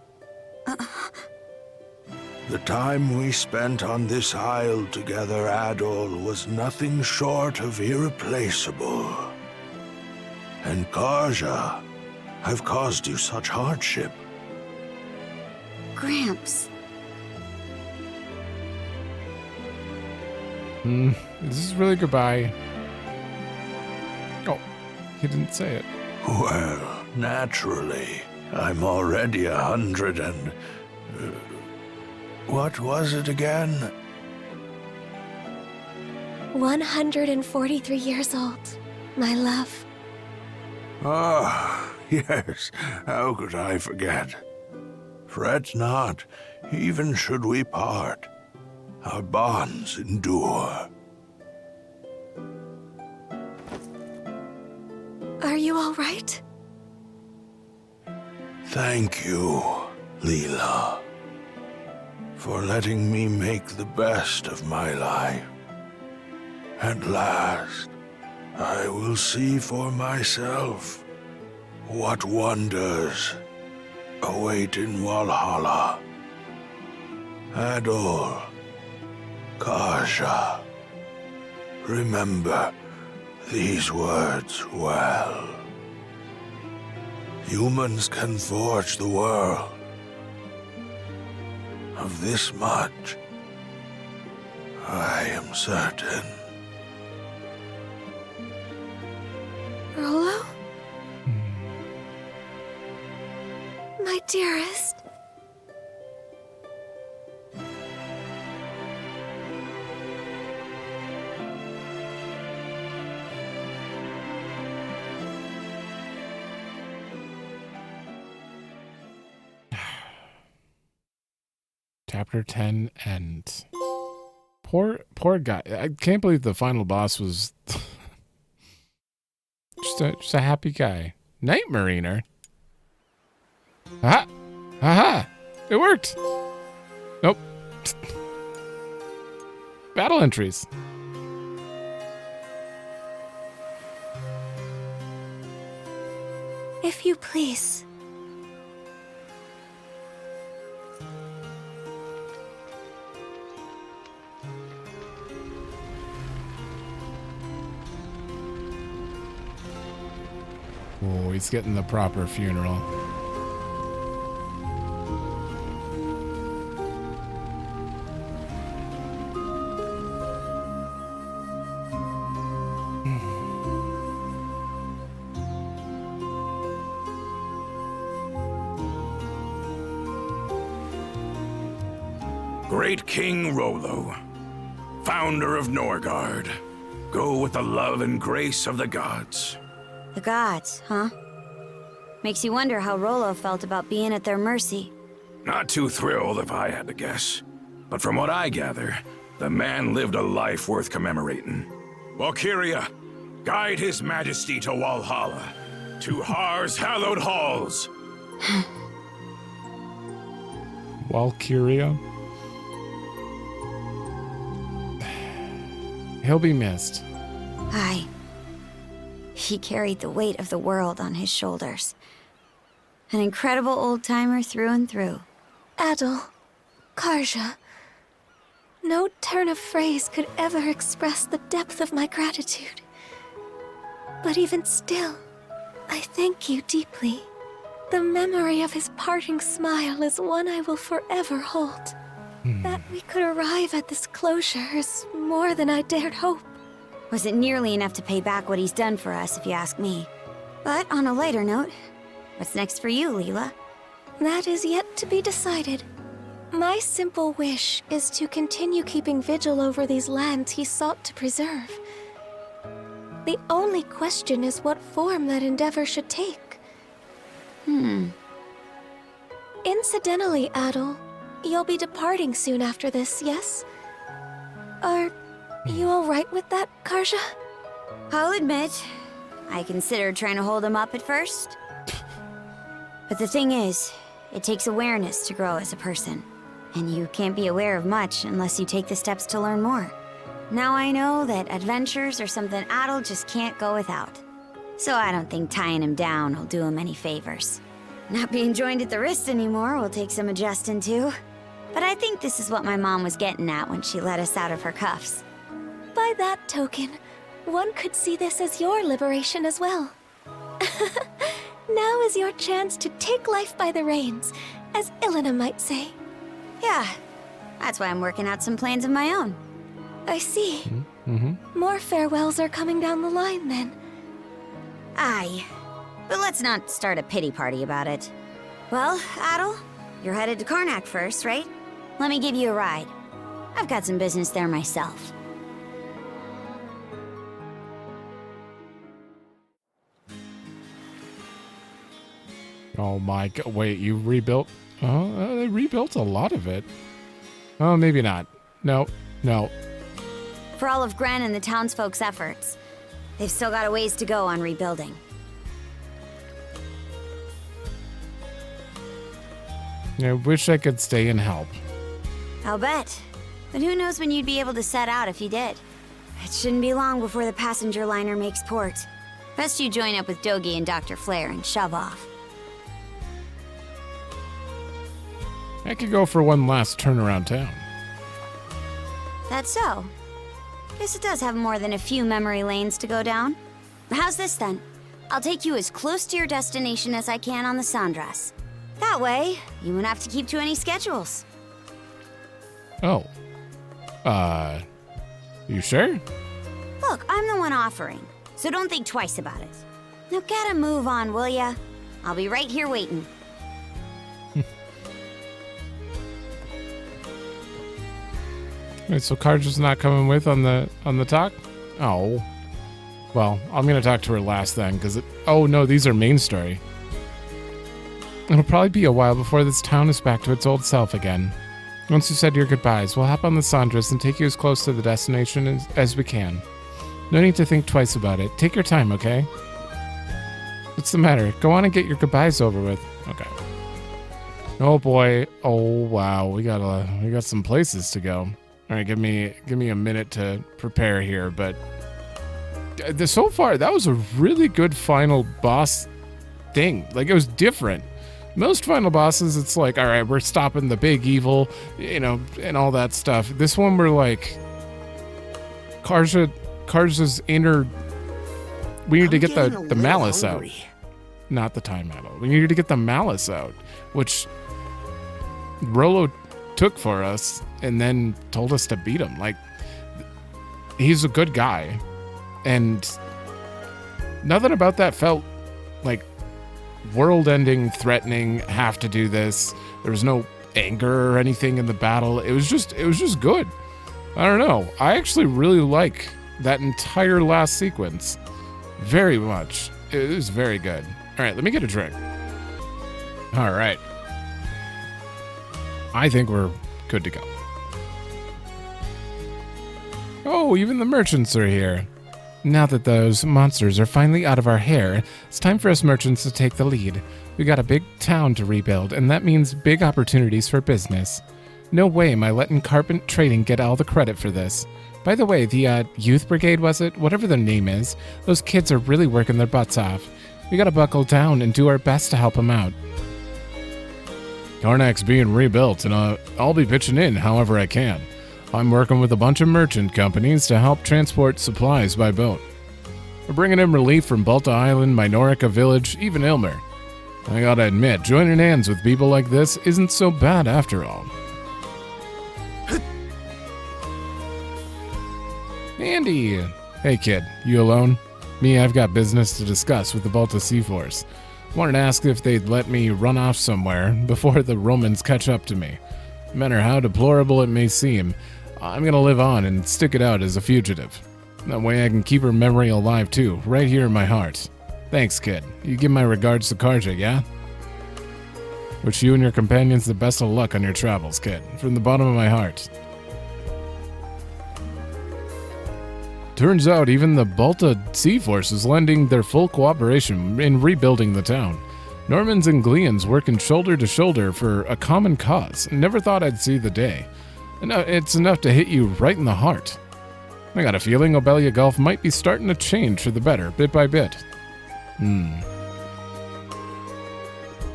The time we spent on this isle together, Adol, was nothing short of irreplaceable. And Karja have caused you such hardship. Gramps. Is this really goodbye? Oh, he didn't say it. Well, naturally. I'm already 100 and... what was it again? 143 years old, my love. Ah, yes. How could I forget? Fret not, even should we part. Our bonds endure. Are you all right? Thank you, Leela, for letting me make the best of my life. At last, I will see for myself what wonders await in Valhalla. Adol, Karja, remember these words well. Humans can forge the world. Of this much, I am certain. Rollo? My dearest. Chapter 10 ends. Poor guy. I can't believe the final boss was just a happy guy. Night Mariner. Aha! Aha! It worked! Nope. Battle entries. If you please. Oh, he's getting the proper funeral. Great King Rollo, founder of Norgard, go with the love and grace of the gods. The gods, huh? Makes you wonder how Rollo felt about being at their mercy. Not too thrilled if I had to guess. But from what I gather, the man lived a life worth commemorating. Valkyria, guide his majesty to Walhalla, to Har's hallowed halls. Valkyria. He'll be missed. Aye. He carried the weight of the world on his shoulders. An incredible old-timer through and through. Adol, Karja. No turn of phrase could ever express the depth of my gratitude. But even still, I thank you deeply. The memory of his parting smile is one I will forever hold. That we could arrive at this closure is more than I dared hope. Wasn't nearly enough to pay back what he's done for us, if you ask me. But on a lighter note, what's next for you, Leela? That is yet to be decided. My simple wish is to continue keeping vigil over these lands he sought to preserve. The only question is what form that endeavor should take. Incidentally, Adol, you'll be departing soon after this, yes? Are you alright with that, Karja? I'll admit, I considered trying to hold him up at first. But the thing is, it takes awareness to grow as a person. And you can't be aware of much unless you take the steps to learn more. Now I know that adventures are something Adol just can't go without. So I don't think tying him down will do him any favors. Not being joined at the wrist anymore will take some adjusting to. But I think this is what my mom was getting at when she let us out of her cuffs. By that token, one could see this as your liberation as well. Now is your chance to take life by the reins, as Ilena might say. Yeah, that's why I'm working out some plans of my own. I see. More farewells are coming down the line, then. Aye, but let's not start a pity party about it. Well, Adol, you're headed to Carnac first, right? Let me give you a ride. I've got some business there myself. Oh my god, wait, you rebuilt? Oh, they rebuilt a lot of it. Oh, maybe not. No. For all of Gren and the townsfolk's efforts, they've still got a ways to go on rebuilding. I wish I could stay and help. I'll bet. But who knows when you'd be able to set out if you did. It shouldn't be long before the passenger liner makes port. Best you join up with Dogi and Dr. Flare and shove off. I could go for one last turn around town. That's so. Guess it does have more than a few memory lanes to go down. How's this then? I'll take you as close to your destination as I can on the Sandras. That way, you won't have to keep to any schedules. Oh. You sure? Look, I'm the one offering, so don't think twice about it. Now get a move on, will ya? I'll be right here waiting. Wait, so Karja's not coming with on the talk? Oh. Well, I'm gonna talk to her last then, because oh no, these are main story. It'll probably be a while before this town is back to its old self again. Once you said your goodbyes, we'll hop on the Sandras and take you as close to the destination as we can. No need to think twice about it. Take your time, okay? What's the matter? Go on and get your goodbyes over with. Okay. Oh boy. Oh wow. We got some places to go. All right, give me a minute to prepare here, but so far that was a really good final boss thing. Like, it was different. Most final bosses, it's like, all right, we're stopping the big evil, you know, and all that stuff. This one, we're like, Karja's inner. We need to get the malice out, not the time idol. We need to get the malice out, which Rollo took for us and then told us to beat him. Like, he's a good guy, and nothing about that felt like world-ending, threatening, have to do this. There was no anger or anything in the battle. It was just good. I don't know. I actually really like that entire last sequence very much. It was very good. All right, let me get a drink. All right. I think we're good to go. Oh, even the merchants are here. Now that those monsters are finally out of our hair, it's time for us merchants to take the lead. We got a big town to rebuild, and that means big opportunities for business. No way am I letting Carpent Trading get all the credit for this. By the way, the youth brigade, was it? Whatever their name is, those kids are really working their butts off. We gotta buckle down and do our best to help them out. Carnac's being rebuilt, and I'll be pitching in however I can. I'm working with a bunch of merchant companies to help transport supplies by boat. We're bringing in relief from Balta Island, Minorca Village, even Ilmer. I gotta admit, joining hands with people like this isn't so bad after all. Andy! Hey kid, you alone? Me, I've got business to discuss with the Balta Sea Force. Wanted to ask if they'd let me run off somewhere before the Romans catch up to me. No matter how deplorable it may seem, I'm gonna live on and stick it out as a fugitive. That way I can keep her memory alive too, right here in my heart. Thanks, kid. You give my regards to Karja, yeah? Wish you and your companions the best of luck on your travels, kid. From the bottom of my heart. Turns out even the Balta Sea Force is lending their full cooperation in rebuilding the town. Normans and Gleans working shoulder to shoulder for a common cause. Never thought I'd see the day. It's enough to hit you right in the heart. I got a feeling Obelia Gulf might be starting to change for the better, bit by bit.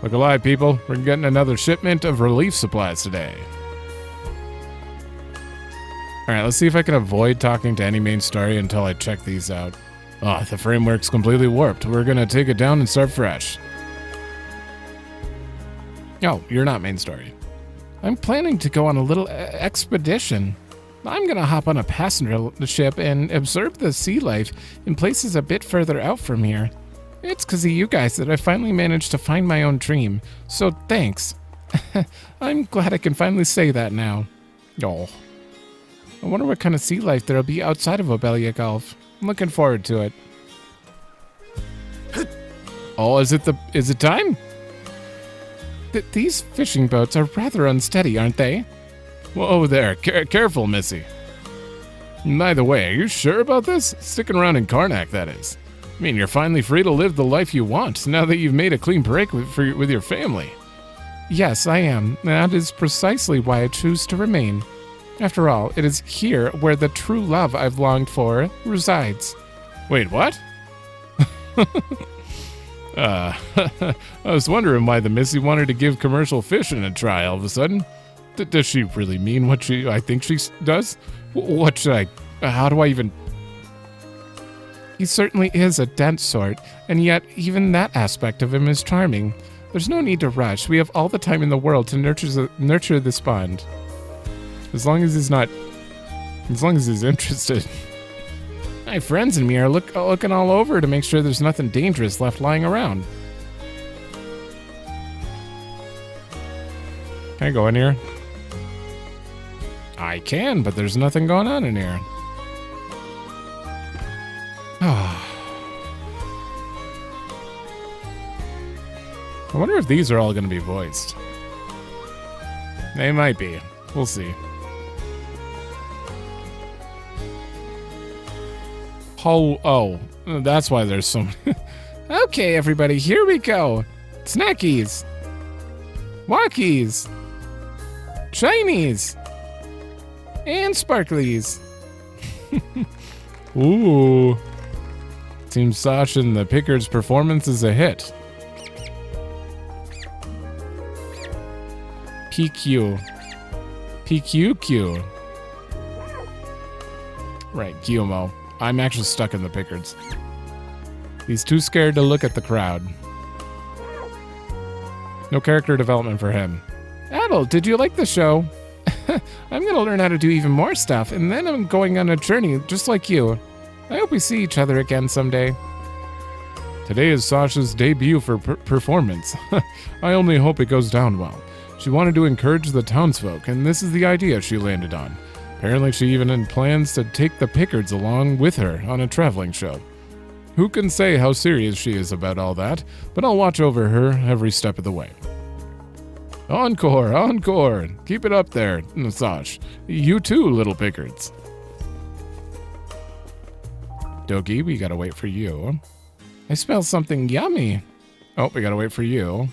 Look alive, people. We're getting another shipment of relief supplies today. Alright, let's see if I can avoid talking to any main story until I check these out. Oh, the framework's completely warped. We're gonna take it down and start fresh. Oh, you're not main story. I'm planning to go on a little expedition. I'm gonna hop on a passenger ship and observe the sea life in places a bit further out from here. It's because of you guys that I finally managed to find my own dream, so thanks. I'm glad I can finally say that now. Oh. I wonder what kind of sea life there'll be outside of Obelia Gulf. I'm looking forward to it. Oh, is it time? These fishing boats are rather unsteady, aren't they? Whoa there, careful, Missy. By the way, are you sure about this? Sticking around in Carnac, that is. I mean, you're finally free to live the life you want, now that you've made a clean break with your family. Yes, I am. That is precisely why I choose to remain. After all, it is here where the true love I've longed for resides. Wait, what? I was wondering why the Missy wanted to give commercial fishing a try all of a sudden. Does she really mean what I think she does? What should how do I even... He certainly is a dense sort, and yet even that aspect of him is charming. There's no need to rush. We have all the time in the world to nurture this bond. As long as he's interested. My friends and me are looking all over to make sure there's nothing dangerous left lying around. Can I go in here? I can, but there's nothing going on in here. I wonder if these are all going to be voiced. They might be. We'll see. Oh, that's why there's so many. Okay, everybody, here we go. Snackies. Walkies. Chinese. And sparklies. Ooh. Seems Sasha and the Pickard's performance is a hit. PQ. PQQ. Right, Guillermo. I'm actually stuck in the Pickards. He's too scared to look at the crowd. No character development for him. Adol, did you like the show? I'm gonna learn how to do even more stuff, and then I'm going on a journey just like you. I hope we see each other again someday. Today is Sasha's debut for performance. I only hope it goes down well. She wanted to encourage the townsfolk, and this is the idea she landed on. Apparently she even had plans to take the Pickards along with her on a traveling show. Who can say how serious she is about all that, but I'll watch over her every step of the way. Encore, encore! Keep it up there, Sash. You too, little Pickards. Dogi, we gotta wait for you. I smell something yummy. Oh, we gotta wait for you.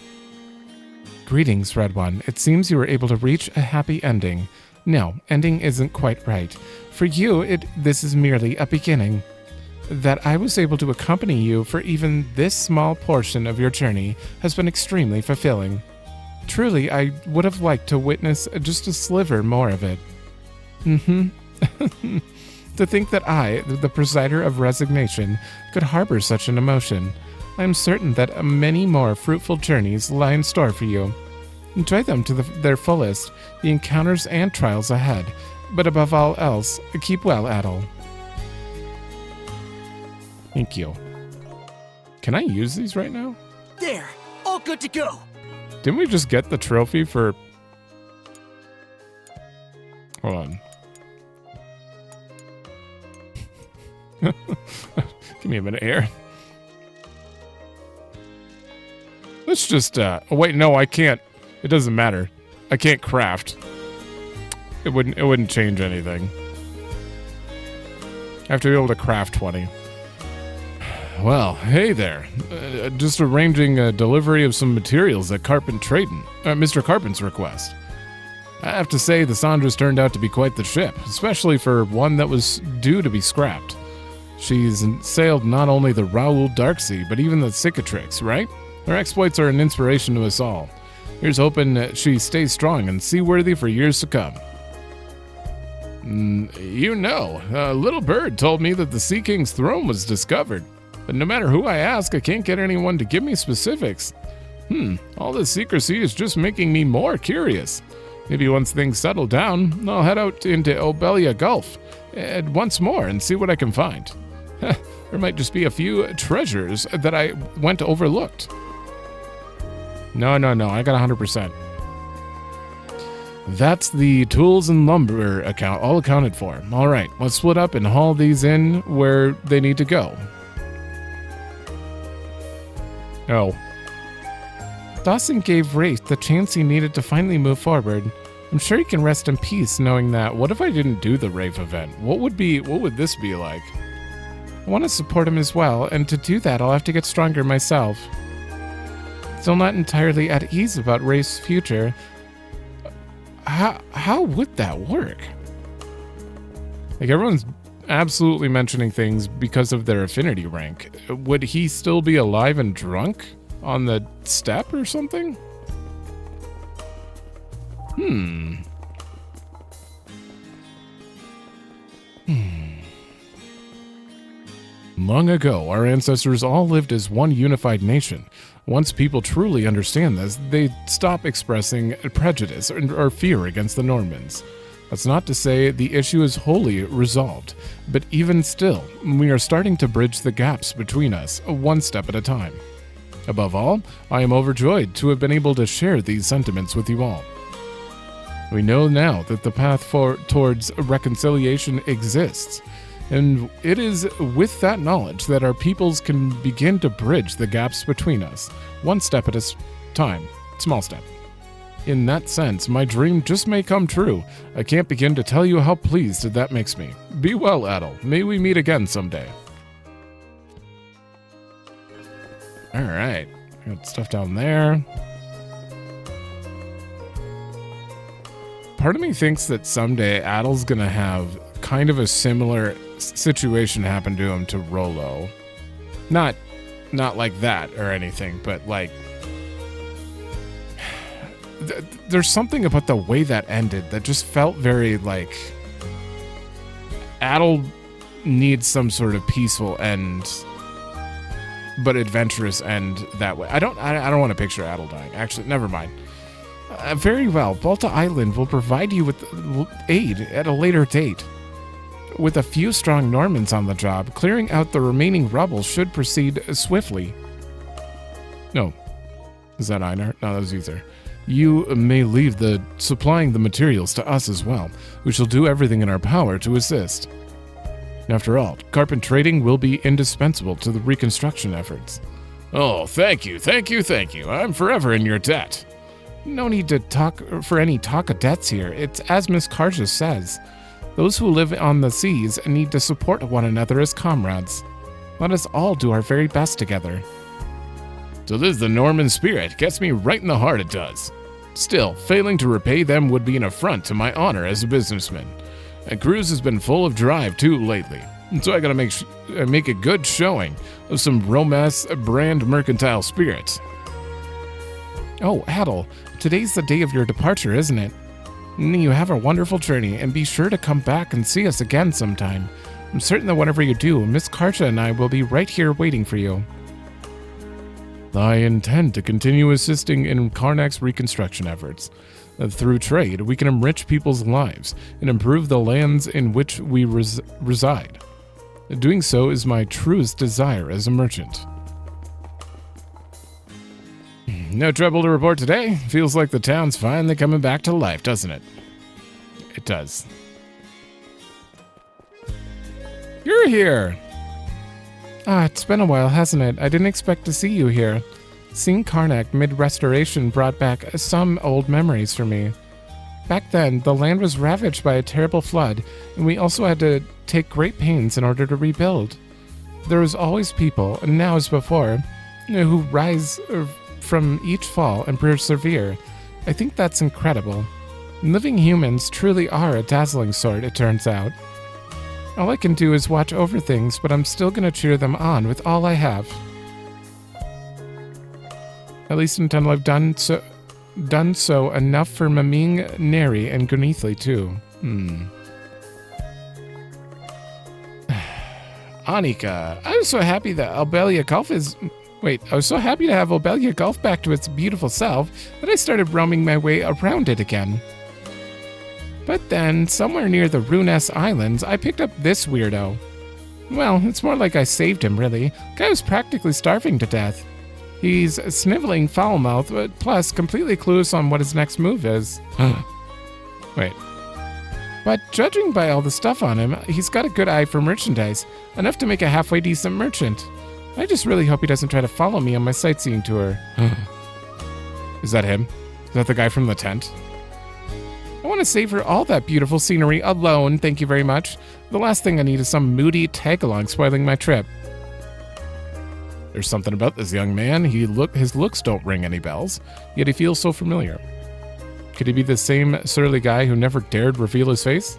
Greetings, Red One. It seems you were able to reach a happy ending. No, ending isn't quite right. For you, this is merely a beginning. That I was able to accompany you for even this small portion of your journey has been extremely fulfilling. Truly, I would have liked to witness just a sliver more of it. To think that I, the presider of resignation, could harbor such an emotion. I am certain that many more fruitful journeys lie in store for you. Enjoy them to their fullest, the encounters and trials ahead. But above all else, keep well, Adol. Thank you. Can I use these right now? There, all good to go. Didn't we just get the trophy for... Hold on. Give me a minute here. Let's just, oh wait, no, I can't. It doesn't matter. I can't craft. It wouldn't change anything. I have to be able to craft 20. Well, hey there. Just arranging a delivery of some materials at Mr. Carpent's request. I have to say, the Sandra's turned out to be quite the ship, especially for one that was due to be scrapped. She's sailed not only the Raoul Darksea, but even the Cicatrix, right? Her exploits are an inspiration to us all. Here's hoping she stays strong and seaworthy for years to come. You know, a little bird told me that the Sea King's throne was discovered. But no matter who I ask, I can't get anyone to give me specifics. All this secrecy is just making me more curious. Maybe once things settle down, I'll head out into Obelia Gulf once more and see what I can find. There might just be a few treasures that I went overlooked. No, I got 100%. That's the tools and lumber account, all accounted for. All right, let's split up and haul these in where they need to go. Oh. Dawson gave Wraith the chance he needed to finally move forward. I'm sure he can rest in peace knowing that. What if I didn't do the Wraith event? What would this be like? I want to support him as well, and to do that I'll have to get stronger myself. Still not entirely at ease about Wraith's future. How would that work? Like, everyone's absolutely mentioning things because of their affinity rank. Would he still be alive and drunk on the step or something? Long ago, our ancestors all lived as one unified nation. Once people truly understand this, they stop expressing prejudice or fear against the Normans. That's not to say the issue is wholly resolved, but even still, we are starting to bridge the gaps between us, one step at a time. Above all, I am overjoyed to have been able to share these sentiments with you all. We know now that the path towards reconciliation exists, and it is with that knowledge that our peoples can begin to bridge the gaps between us, one step at a time, small step. In that sense, my dream just may come true. I can't begin to tell you how pleased that makes me. Be well, Adol. May we meet again someday. Alright, got stuff down there. part of me thinks that someday Adol's gonna have kind of a similar situation happen to him to Rollo. Not like that or anything, but like there's something about the way that ended that just felt very like Adol needs some sort of peaceful end, but adventurous end that way. I don't want to picture Adol dying. Actually, never mind. Very well. Balta Island will provide you with aid at a later date. With a few strong Normans on the job, clearing out the remaining rubble should proceed swiftly. No. Is that Einar? No, that was Ether. You may leave supplying the materials to us as well. We shall do everything in our power to assist. After all, carpet trading will be indispensable to the reconstruction efforts. Oh, thank you. I'm forever in your debt. No need to talk for any talk of debts here. It's as Miss Karja says. Those who live on the seas need to support one another as comrades. Let us all do our very best together. So this is the Norman spirit. Gets me right in the heart, it does. Still, failing to repay them would be an affront to my honor as a businessman. A cruise has been full of drive, too, lately. So I gotta make a good showing of some romance brand mercantile spirit. Oh, Adol, today's the day of your departure, isn't it? You have a wonderful journey, and be sure to come back and see us again sometime. I'm certain that whatever you do, Miss Karja and I will be right here waiting for you. I intend to continue assisting in Carnac's reconstruction efforts. Through trade, we can enrich people's lives and improve the lands in which we reside. Doing so is my truest desire as a merchant. No trouble to report today. Feels like the town's finally coming back to life, doesn't it? It does. You're here! It's been a while, hasn't it? I didn't expect to see you here. Seeing Carnac mid-restoration brought back some old memories for me. Back then, the land was ravaged by a terrible flood, and we also had to take great pains in order to rebuild. There was always people, and now as before, who rise from each fall and persevere. I think that's incredible. Living humans truly are a dazzling sort, it turns out. All I can do is watch over things, but I'm still gonna cheer them on with all I have. At least until I've done so enough for Maming, Neri, and Gunithli too. Annika, I was so happy that Obelia Gulf I was so happy to have Obelia Gulf back to its beautiful self that I started roaming my way around it again. But then, somewhere near the Runes Islands, I picked up this weirdo. Well, it's more like I saved him, really. The guy was practically starving to death. He's sniveling foul-mouthed, but plus completely clueless on what his next move is. Wait. But judging by all the stuff on him, he's got a good eye for merchandise, enough to make a halfway decent merchant. I just really hope he doesn't try to follow me on my sightseeing tour. Is that him? Is that the guy from the tent? I want to savor all that beautiful scenery alone, thank you very much. The last thing I need is some moody tag-along spoiling my trip. There's something about this young man. His looks don't ring any bells, yet he feels so familiar. Could he be the same surly guy who never dared reveal his face?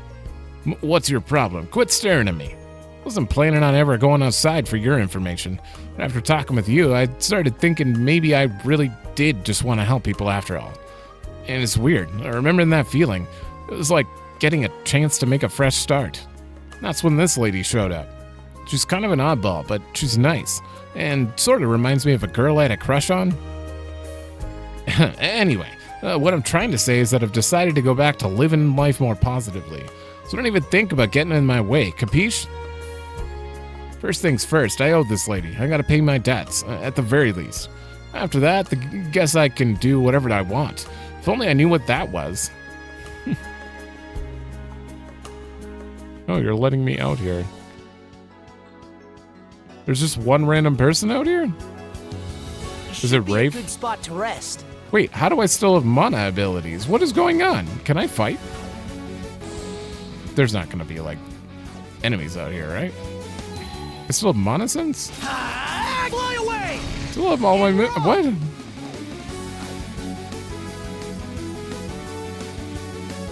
What's your problem? Quit staring at me. Wasn't planning on ever going outside for your information. But after talking with you, I started thinking maybe I really did just want to help people after all. And it's weird. I remember that feeling. It was like getting a chance to make a fresh start. That's when this lady showed up. She's kind of an oddball, but she's nice. And sort of reminds me of a girl I had a crush on. Anyway, what I'm trying to say is that I've decided to go back to living life more positively. So don't even think about getting in my way, capiche? First things first, I owe this lady. I gotta pay my debts, at the very least. After that, guess I can do whatever I want. If only I knew what that was. Oh, you're letting me out here. There's just one random person out here? Is it Rafe? Good spot to rest. Wait, how do I still have mana abilities? What is going on? Can I fight? There's not gonna be, like, enemies out here, right? I still have mana sense? Fly away! Still have all my what?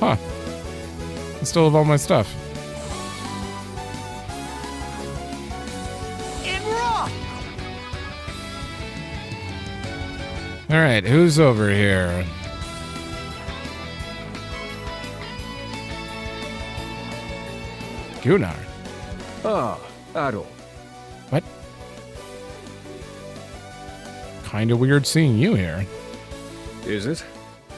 Huh. I still have all my stuff. In rock! Alright, who's over here? Gunnar. Ah, Adol. What? Kinda weird seeing you here. Is it?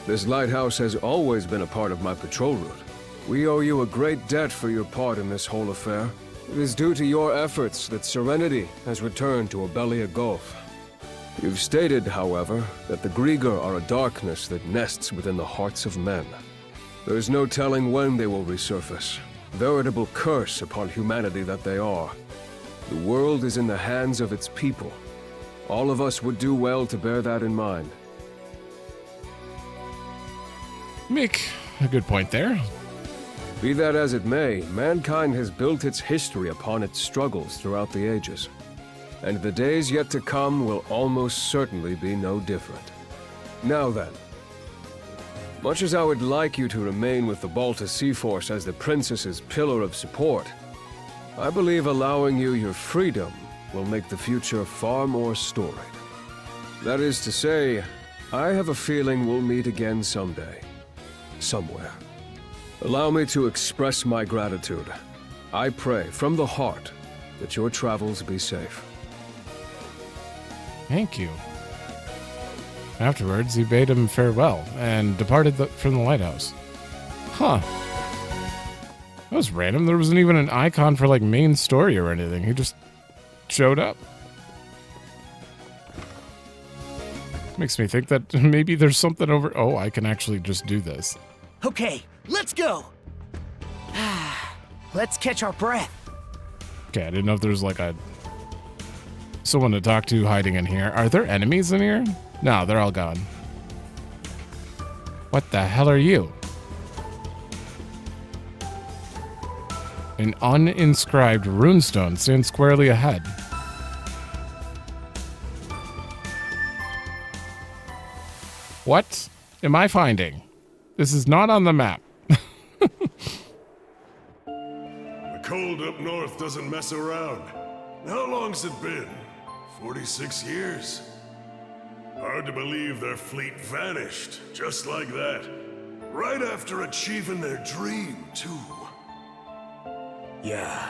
This lighthouse has always been a part of my patrol route. We owe you a great debt for your part in this whole affair. It is due to your efforts that serenity has returned to Obelia Gulf. You've stated, however, that the Griegr are a darkness that nests within the hearts of men. There is no telling when they will resurface. Veritable curse upon humanity that they are. The world is in the hands of its people. All of us would do well to bear that in mind. Make a good point there. Be that as it may, mankind has built its history upon its struggles throughout the ages. And the days yet to come will almost certainly be no different. Now then, much as I would like you to remain with the Balta Sea Force as the Princess's pillar of support, I believe allowing you your freedom will make the future far more storied. That is to say, I have a feeling we'll meet again someday. Somewhere. Allow me to express my gratitude. I pray from the heart that your travels be safe. Thank you. Afterwards, he bade him farewell and departed from the lighthouse. Huh. That was random. There wasn't even an icon for, like, main story or anything. He just showed up. Makes me think that maybe there's something over... Oh, I can actually just do this. Okay, let's go! Let's catch our breath. Okay, I didn't know if there's, like, someone to talk to hiding in here. Are there enemies in here? No, they're all gone. What the hell are you? An uninscribed runestone stands squarely ahead. What am I finding? This is not on the map. The cold up north doesn't mess around. How long's it been? 46 years? Hard to believe their fleet vanished, just like that. Right after achieving their dream, too. Yeah,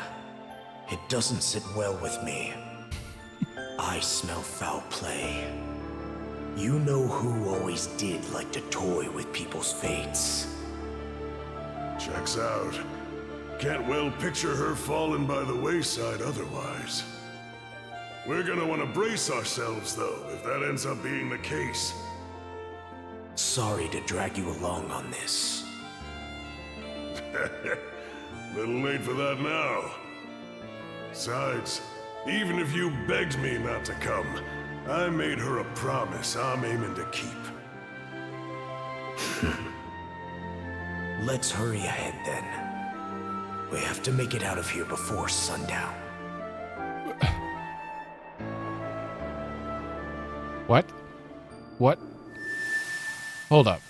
it doesn't sit well with me. I smell foul play. You know who always did like to toy with people's fates. Checks out. Can't well picture her falling by the wayside otherwise. We're gonna want to brace ourselves, though, if that ends up being the case. Sorry to drag you along on this. Little late for that now. Besides, even if you begged me not to come, I made her a promise I'm aiming to keep. Let's hurry ahead, then. We have to make it out of here before sundown. What? What? Hold up.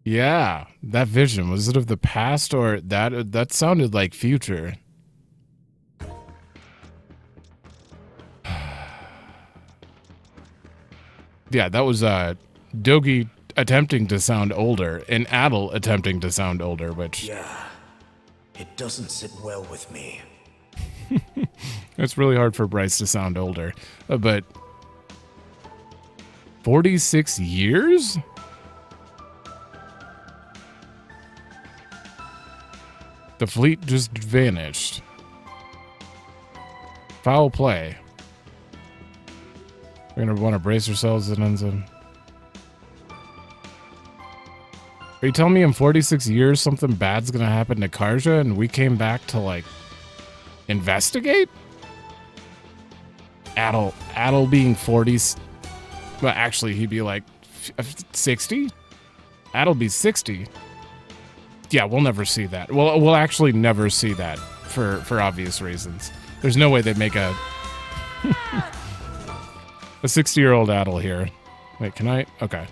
Yeah, that vision, was it of the past or that sounded like future? Yeah, that was Dogi attempting to sound older and Adol attempting to sound older, which... Yeah, it doesn't sit well with me. It's really hard for Bryce to sound older, but 46 years? The fleet just vanished. Foul play. We're gonna want to brace ourselves and then Are you telling me in 46 years something bad's gonna happen to Karja and we came back to, like, investigate? Adol being 40, well, actually he'd be like 60. Adol be 60. Yeah, we'll never see that. We'll actually never see that for obvious reasons. There's no way they'd make a 60-year-old Adol here. Wait, can I? Okay.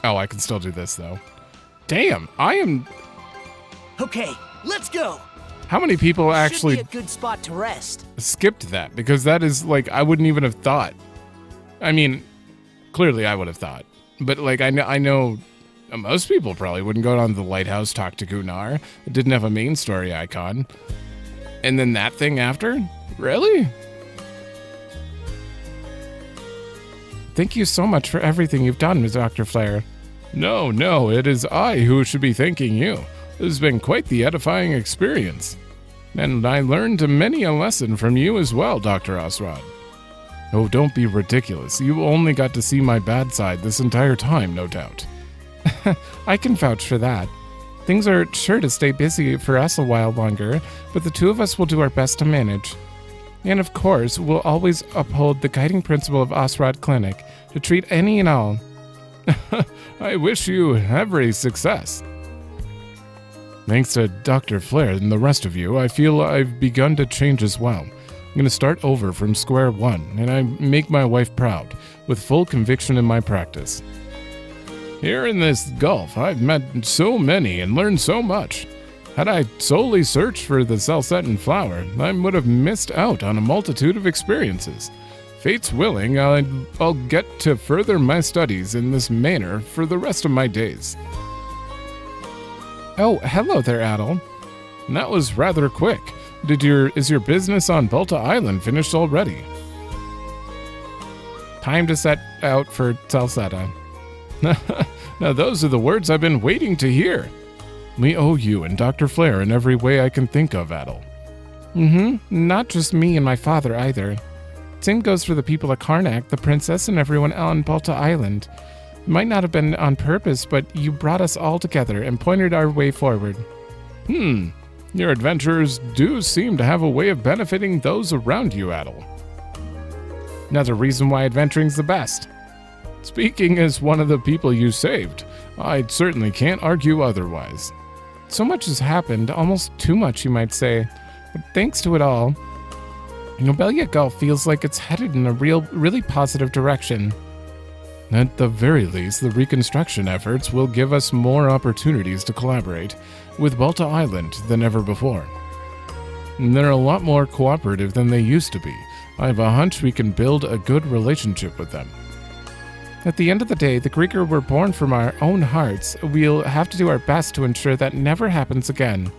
Oh, I can still do this, though. Damn, I am... Okay, let's go. How many people actually Should be a good spot to rest. skipped that? Because that is, like, I wouldn't even have thought. I mean, clearly I would have thought. But, like, I know most people probably wouldn't go down to the lighthouse, talk to Gunnar. It didn't have a main story icon. And then that thing after? Really? Thank you so much for everything you've done, Dr. Flare. No, it is I who should be thanking you. This has been quite the edifying experience. And I learned many a lesson from you as well, Dr. Osrod. Oh, don't be ridiculous. You only got to see my bad side this entire time, no doubt. I can vouch for that. Things are sure to stay busy for us a while longer, but the two of us will do our best to manage. And of course, we'll always uphold the guiding principle of Osrod Clinic, to treat any and all. I wish you every success. Thanks to Dr. Flare and the rest of you, I feel I've begun to change as well. I'm going to start over from square one, and I make my wife proud, with full conviction in my practice. Here in this Gulf, I've met so many and learned so much. Had I solely searched for the Salsetan flower, I would have missed out on a multitude of experiences. Fate's willing, I'll get to further my studies in this manner for the rest of my days. Oh, hello there, Adol. That was rather quick. Is your business on Balta Island finished already? Time to set out for Salsetta. Now those are the words I've been waiting to hear. We owe you and Dr. Flare in every way I can think of, Adol. Not just me and my father either. Same goes for the people at Carnac, the princess, and everyone on Balta Island. It might not have been on purpose, but you brought us all together and pointed our way forward. Your adventures do seem to have a way of benefiting those around you, Adol. Another reason why adventuring's the best. Speaking as one of the people you saved, I certainly can't argue otherwise. So much has happened, almost too much you might say, but thanks to it all, Obelia Gulf feels like it's headed in a really positive direction. At the very least, the reconstruction efforts will give us more opportunities to collaborate with Balta Island than ever before. They're a lot more cooperative than they used to be. I have a hunch we can build a good relationship with them. At the end of the day, the Griegr were born from our own hearts. We'll have to do our best to ensure that never happens again.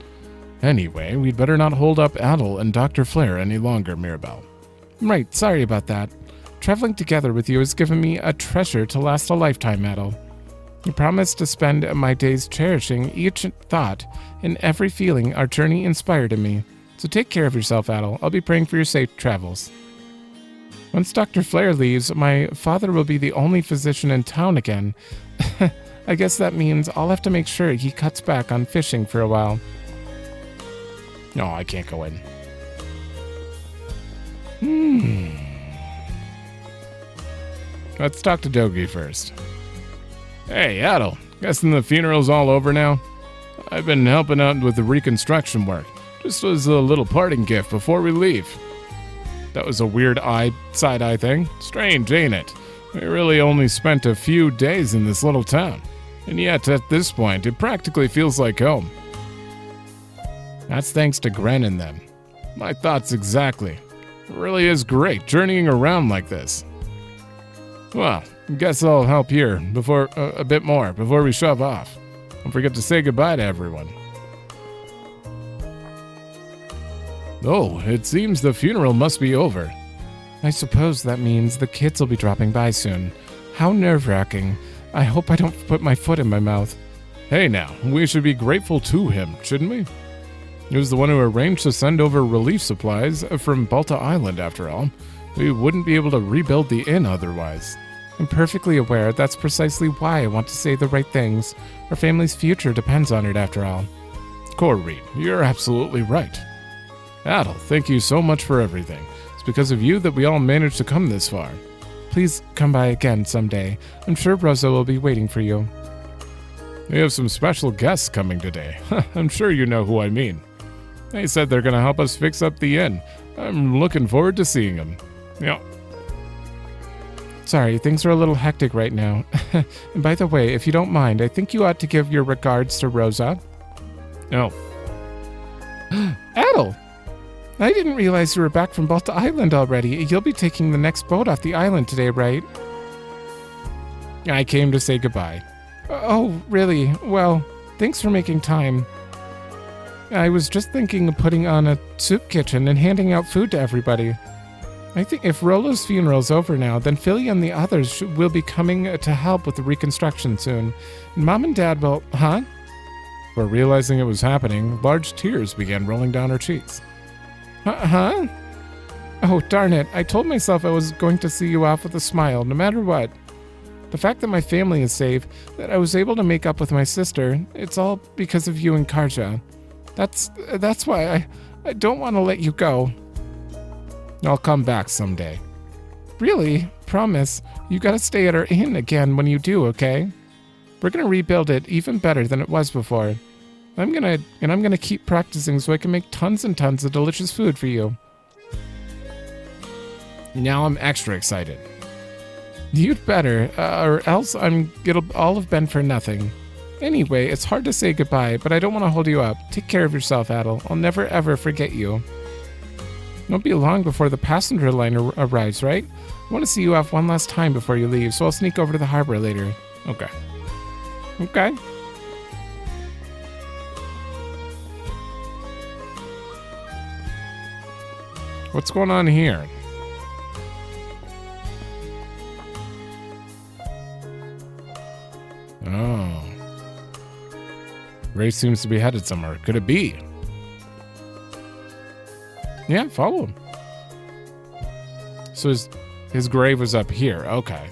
Anyway, we'd better not hold up Adol and Dr. Flare any longer, Mirabelle. Right, sorry about that. Traveling together with you has given me a treasure to last a lifetime, Adol. You promised to spend my days cherishing each thought and every feeling our journey inspired in me. So take care of yourself, Adol. I'll be praying for your safe travels. Once Dr. Flare leaves, my father will be the only physician in town again. I guess that means I'll have to make sure he cuts back on fishing for a while. No, I can't go in. Let's talk to Dogi first. Hey, Adol. Guessing the funeral's all over now? I've been helping out with the reconstruction work. Just as a little parting gift before we leave. That was a weird side-eye thing. Strange, ain't it? We really only spent a few days in this little town. And yet, at this point, it practically feels like home. That's thanks to Gren and them. My thoughts exactly. It really is great journeying around like this. Well, guess I'll help here a bit more before we shove off. Don't forget to say goodbye to everyone. Oh, it seems the funeral must be over. I suppose that means the kids will be dropping by soon. How nerve-wracking. I hope I don't put my foot in my mouth. Hey now, we should be grateful to him, shouldn't we? He was the one who arranged to send over relief supplies from Balta Island, after all. We wouldn't be able to rebuild the inn otherwise. I'm perfectly aware that's precisely why I want to say the right things. Our family's future depends on it, after all. Corey, you're absolutely right. Adol, thank you so much for everything. It's because of you that we all managed to come this far. Please come by again someday. I'm sure Rosa will be waiting for you. We have some special guests coming today. I'm sure you know who I mean. They said they're going to help us fix up the inn. I'm looking forward to seeing them. Yeah. Sorry, things are a little hectic right now. And by the way, if you don't mind, I think you ought to give your regards to Rosa. Oh. Adol! I didn't realize you were back from Balta Island already. You'll be taking the next boat off the island today, right? I came to say goodbye. Oh, really? Well, thanks for making time. I was just thinking of putting on a soup kitchen and handing out food to everybody. I think if Rollo's funeral's over now, then Philly and the others will be coming to help with the reconstruction soon. Mom and Dad will... Huh? For realizing it was happening, large tears began rolling down her cheeks. Huh? Oh, darn it. I told myself I was going to see you off with a smile, no matter what. The fact that my family is safe, that I was able to make up with my sister, it's all because of you and Karja. That's why I don't want to let you go. I'll come back someday. Really? Promise. You gotta stay at our inn again when you do, okay? We're gonna rebuild it even better than it was before. I'm gonna keep practicing so I can make tons and tons of delicious food for you. Now I'm extra excited. You'd better, or else it'll all have been for nothing. Anyway, it's hard to say goodbye, but I don't want to hold you up. Take care of yourself, Adol. I'll never ever forget you. It won't be long before the passenger liner arrives, right? I want to see you off one last time before you leave, so I'll sneak over to the harbor later. Okay. Okay. What's going on here? Oh. Ray seems to be headed somewhere. Could it be? Yeah, follow him. So his grave was up here. Okay.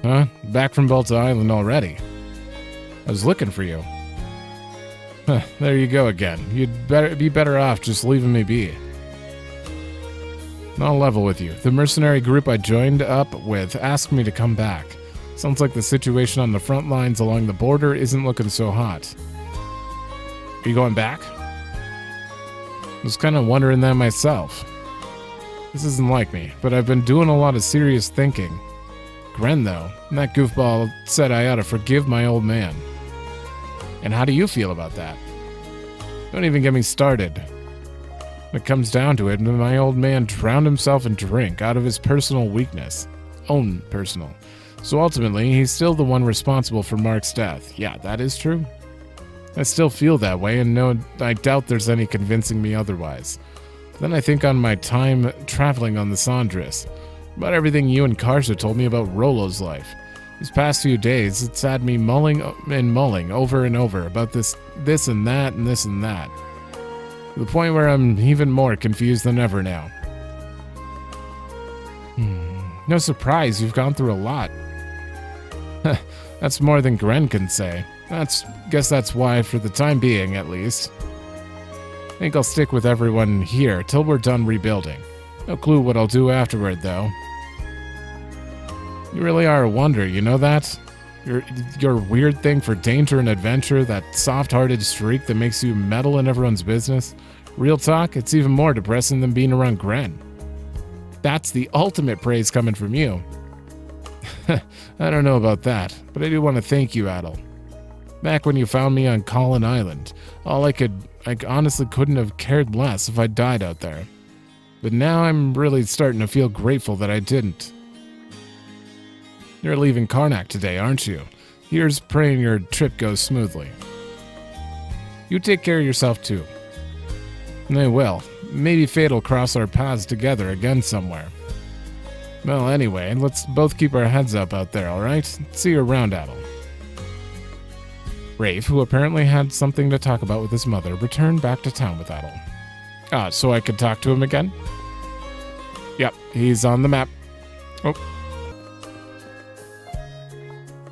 Huh? Back from Balta Island already. I was looking for you. Huh, there you go again. You'd be better off just leaving me be. I'll level with you. The mercenary group I joined up with asked me to come back. Sounds like the situation on the front lines along the border isn't looking so hot. Are you going back? I was kind of wondering that myself. This isn't like me, but I've been doing a lot of serious thinking. Gren, though, that goofball said I ought to forgive my old man. And how do you feel about that? Don't even get me started. When it comes down to it, my old man drowned himself in drink out of his personal weakness. Own personal. So ultimately, he's still the one responsible for Mark's death. Yeah, that is true. I still feel that way, and no, I doubt there's any convincing me otherwise. Then I think on my time traveling on the Sandris, about everything you and Karja told me about Rollo's life. These past few days, it's had me mulling over and over about this and that and this and that. To the point where I'm even more confused than ever now. No surprise, you've gone through a lot. That's more than Gren can say. Guess that's why, for the time being, at least. I think I'll stick with everyone here till we're done rebuilding. No clue what I'll do afterward, though. You really are a wonder, you know that? Your weird thing for danger and adventure, that soft-hearted streak that makes you meddle in everyone's business. Real talk, it's even more depressing than being around Gren. That's the ultimate praise coming from you. I don't know about that, but I do want to thank you, Adol. Back when you found me on Colin Island, I honestly couldn't have cared less if I died out there. But now I'm really starting to feel grateful that I didn't. You're leaving Carnac today, aren't you? Here's praying your trip goes smoothly. You take care of yourself too. And I will. Maybe fate'll cross our paths together again somewhere. Well, anyway, let's both keep our heads up out there, alright? See you around, Adol. Rafe, who apparently had something to talk about with his mother, returned back to town with Adol. So I could talk to him again? Yep, he's on the map. Oh.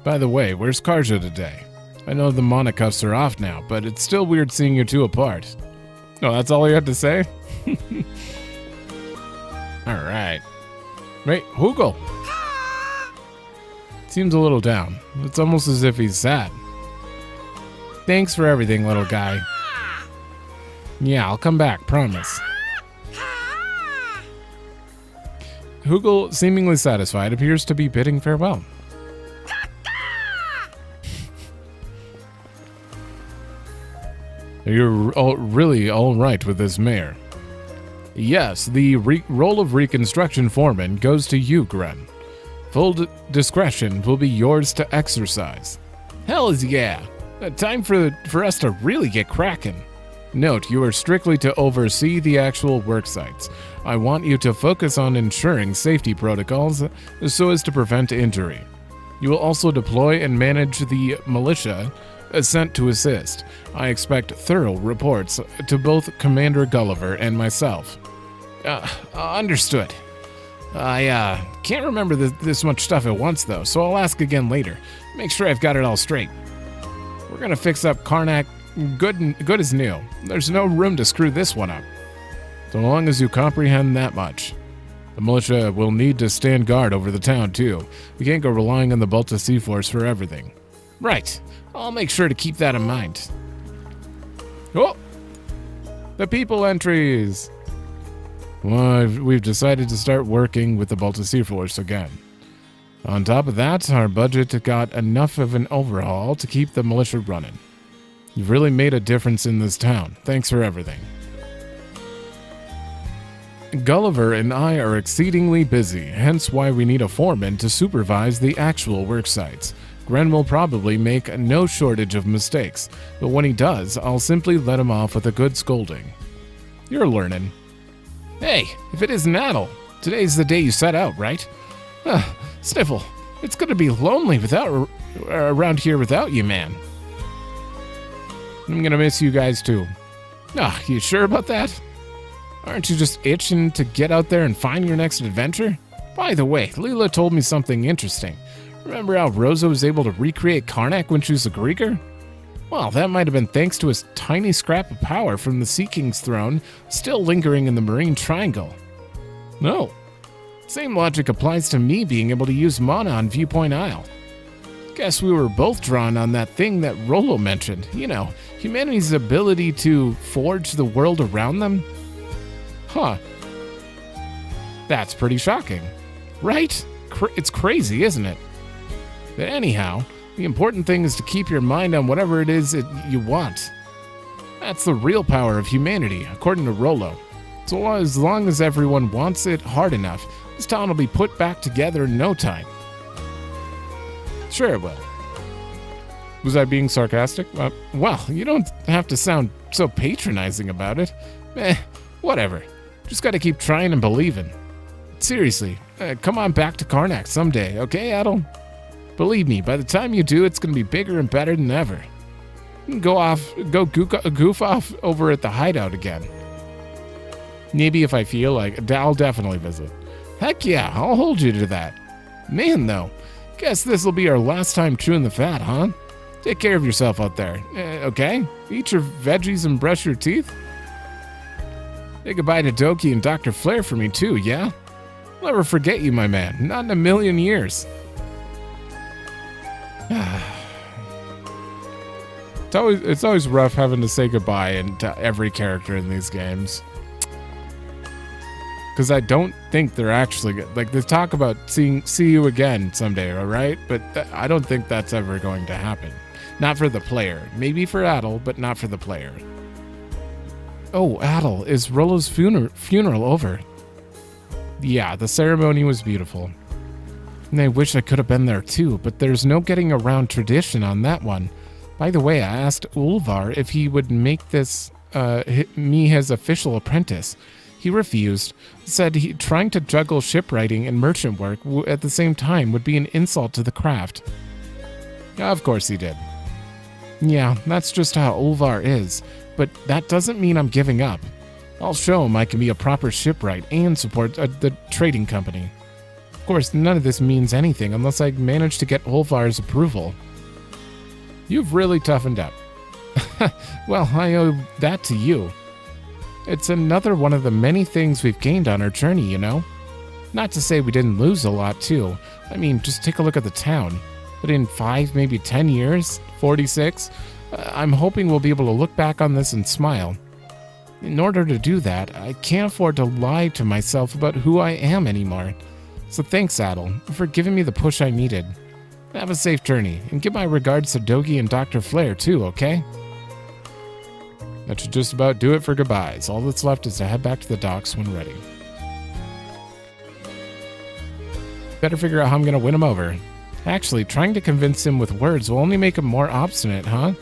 By the way, where's Karja today? I know the monocuffs are off now, but it's still weird seeing you two apart. Oh, that's all you had to say? Alright. Wait, Hugel! Seems a little down. It's almost as if he's sad. Thanks for everything, little guy. Yeah, I'll come back, promise. Hugel, seemingly satisfied, appears to be bidding farewell. You're really all right with this mayor. Yes, the role of reconstruction foreman goes to you, Gren. Full discretion will be yours to exercise. Hell yeah! Time for us to really get cracking. Note, you are strictly to oversee the actual work sites. I want you to focus on ensuring safety protocols so as to prevent injury. You will also deploy and manage the militia sent to assist. I expect thorough reports to both Commander Gulliver and myself. Understood. I can't remember this much stuff at once, though, so I'll ask again later. Make sure I've got it all straight. We're gonna fix up Carnac good as new. There's no room to screw this one up. So long as you comprehend that much. The militia will need to stand guard over the town, too. We can't go relying on the Balta Sea Force for everything. Right. I'll make sure to keep that in mind. Oh! The people entries! Well, we've decided to start working with the Balta Sea Force again. On top of that, our budget got enough of an overhaul to keep the militia running. You've really made a difference in this town. Thanks for everything. Gulliver and I are exceedingly busy, hence why we need a foreman to supervise the actual work sites. Gren will probably make no shortage of mistakes, but when he does, I'll simply let him off with a good scolding. You're learning. Hey, if it isn't Adol, today's the day you set out, right? Sniffle, it's gonna be lonely around here without you, man. I'm gonna miss you guys too. You sure about that? Aren't you just itching to get out there and find your next adventure? By the way, Leela told me something interesting. Remember how Rosa was able to recreate Carnac when she was a Griegr? Well, that might have been thanks to a tiny scrap of power from the Sea King's throne still lingering in the Marine Triangle. No. Same logic applies to me being able to use mana on Viewpoint Isle. Guess we were both drawn on that thing that Rollo mentioned. You know, humanity's ability to forge the world around them. Huh. That's pretty shocking. Right? It's crazy, isn't it? But anyhow, the important thing is to keep your mind on whatever it is you want. That's the real power of humanity, according to Rollo. So as long as everyone wants it hard enough, this town will be put back together in no time. Sure it will. Was I being sarcastic? Well, you don't have to sound so patronizing about it. Whatever. Just gotta keep trying and believing. Seriously, come on back to Carnac someday, okay, Adol? Believe me, by the time you do, it's gonna be bigger and better than ever. Go goof off over at the hideout again. Maybe if I feel like, I'll definitely visit. Heck yeah, I'll hold you to that. Man, though, guess this'll be our last time chewing the fat, huh? Take care of yourself out there, okay? Eat your veggies and brush your teeth. Say goodbye to Doki and Dr. Flair for me too, yeah? I'll never forget you, my man. Not in a million years. It's always rough having to say goodbye to every character in these games. Because I don't think they're actually good. Like, they talk about see you again someday, alright? But I don't think that's ever going to happen. Not for the player. Maybe for Adol, but not for the player. Oh, Adol, is Rollo's funeral over? Yeah, the ceremony was beautiful. And I wish I could have been there too, but there's no getting around tradition on that one. By the way, I asked Ulvar if he would make this me his official apprentice. He refused, said trying to juggle shipwriting and merchant work at the same time would be an insult to the craft. Of course he did. Yeah, that's just how Ulvar is, but that doesn't mean I'm giving up. I'll show him I can be a proper shipwright and support the trading company. Of course, none of this means anything unless I manage to get Ulvar's approval. You've really toughened up. Well, I owe that to you. It's another one of the many things we've gained on our journey, you know? Not to say we didn't lose a lot, too. I mean, just take a look at the town. But in 5, maybe 10 years, 46, I'm hoping we'll be able to look back on this and smile. In order to do that, I can't afford to lie to myself about who I am anymore. So thanks, Adol, for giving me the push I needed. Have a safe journey, and give my regards to Dogi and Dr. Flare too, okay? That should just about do it for goodbyes. All that's left is to head back to the docks when ready. Better figure out how I'm gonna win him over. Actually, trying to convince him with words will only make him more obstinate, huh?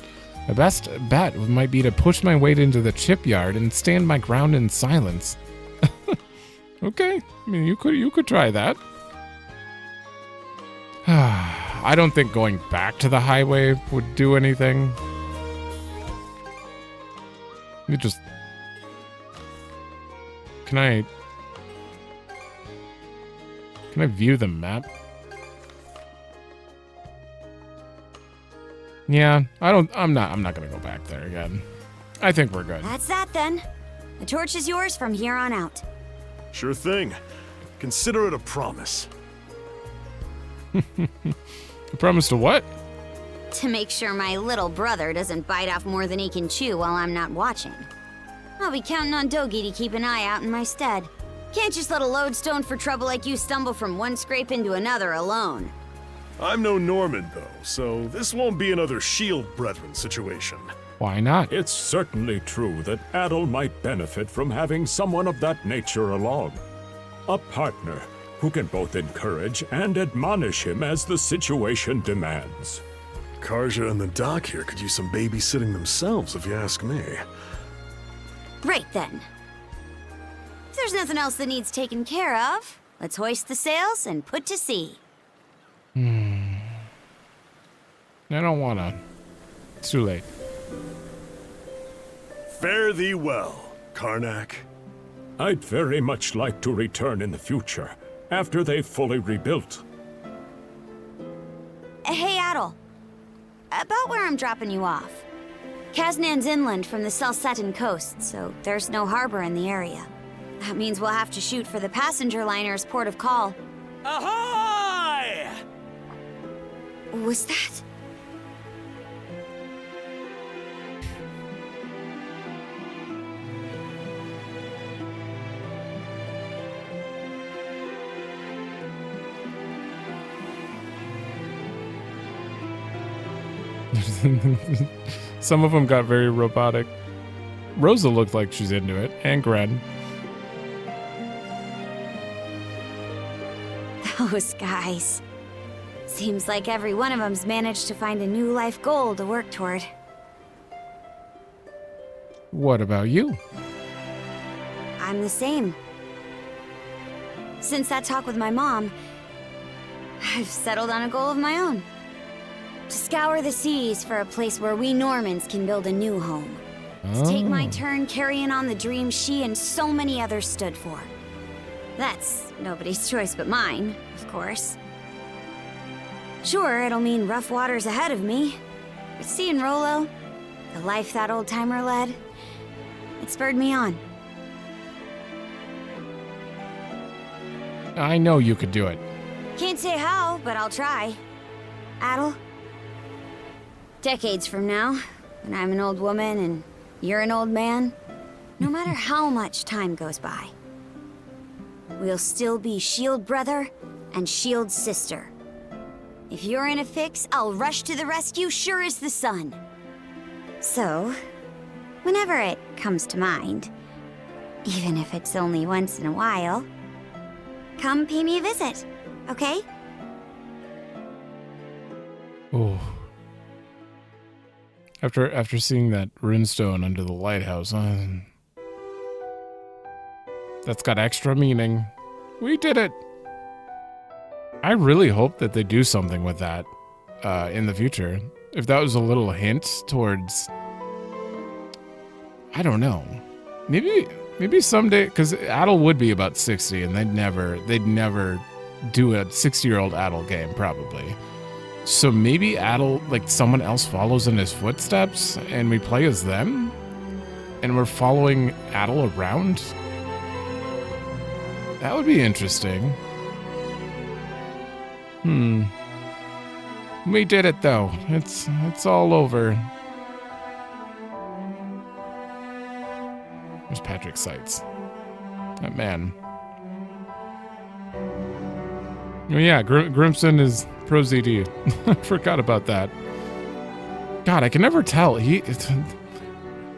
My best bet might be to push my weight into the shipyard and stand my ground in silence. Okay, I mean, you could try that. I don't think going back to the highway would do anything. Let me just... Can I view the map? Yeah, I'm not gonna go back there again. I think we're good. That's that then. The torch is yours from here on out. Sure thing. Consider it a promise. A promise to what? To make sure my little brother doesn't bite off more than he can chew while I'm not watching. I'll be counting on Dogi to keep an eye out in my stead. Can't just let a lodestone for trouble like you stumble from one scrape into another alone. I'm no Norman, though, so this won't be another Shield Brethren situation. Why not? It's certainly true that Adol might benefit from having someone of that nature along. A partner who can both encourage and admonish him as the situation demands. Karja and the doc here could use some babysitting themselves, if you ask me. Right then. If there's nothing else that needs taken care of, let's hoist the sails and put to sea. I don't wanna. It's too late. Fare thee well, Carnac. I'd very much like to return in the future, after they've fully rebuilt. Hey, Adol. About where I'm dropping you off. Kaznan's inland from the Selsetan coast, so there's no harbor in the area. That means we'll have to shoot for the passenger liner's port of call. Ahoy! Was that? Some of them got very robotic. Rosa looked like she's into it, and Gren. Those guys. Seems like every one of them's managed to find a new life goal to work toward. What about you? I'm the same. Since that talk with my mom, I've settled on a goal of my own. To scour the seas for a place where we Normans can build a new home. To take my turn carrying on the dream she and so many others stood for. That's nobody's choice but mine, of course. Sure, it'll mean rough waters ahead of me, but seeing Rolo, the life that old-timer led, it spurred me on. I know you could do it. Can't say how, but I'll try. Adol? Decades from now, when I'm an old woman and you're an old man, no matter how much time goes by, we'll still be Shield brother and Shield sister. If you're in a fix, I'll rush to the rescue sure as the sun. So, whenever it comes to mind, even if it's only once in a while, come pay me a visit, okay? Oh. After seeing that runestone under the lighthouse, that's got extra meaning. We did it! I really hope that they do something with that in the future. If that was a little hint towards... I don't know. Maybe someday, because Adol would be about 60, and they'd never do a 60-year-old Adol game, probably. So maybe Adol, like someone else follows in his footsteps, and we play as them? And we're following Adol around? That would be interesting. We did it though. It's all over. There's Patrick's sights. That man. Oh yeah, Grimson is Pro ZD. I forgot about that. God, I can never tell.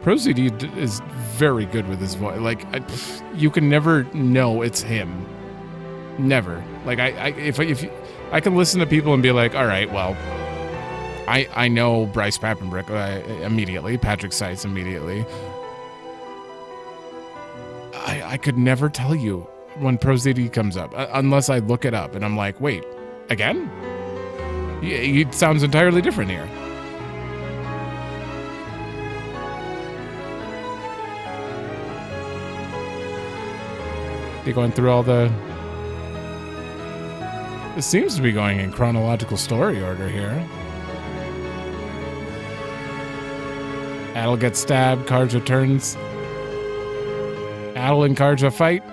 Pro ZD is very good with his voice. Like, you can never know it's him. Never. Like, if I can listen to people and be like, all right, well, I know Bryce Pappenbrick immediately, Patrick Seitz immediately. I could never tell you when Pro ZD comes up unless I look it up and I'm like, wait, again? He sounds entirely different here. You're going through all the... It seems to be going in chronological story order here. Adol gets stabbed, Karja turns. Adol and Karja fight.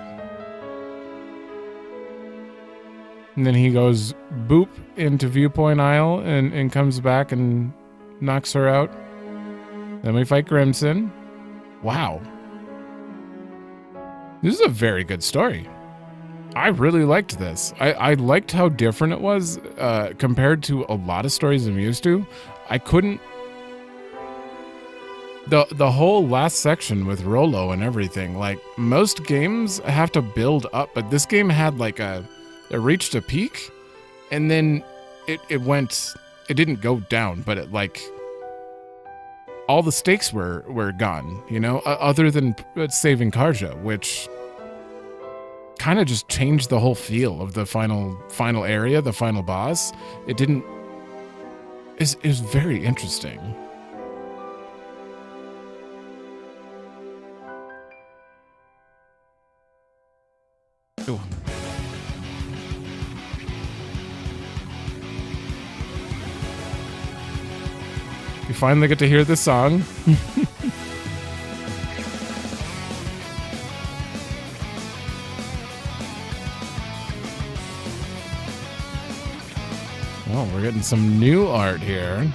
And then he goes boop into Viewpoint Isle and comes back and knocks her out. Then we fight Grimson. Wow. This is a very good story. I really liked this. I liked how different it was compared to a lot of stories I'm used to. I couldn't... The whole last section with Rolo and everything, like, most games have to build up, but this game had like it reached a peak, and then it didn't go down, but it, like, all the stakes were gone, you know, other than saving Karja, which kind of just changed the whole feel of the final area, the final boss. It was very interesting. Ooh. You finally get to hear this song. Oh, we're getting some new art here.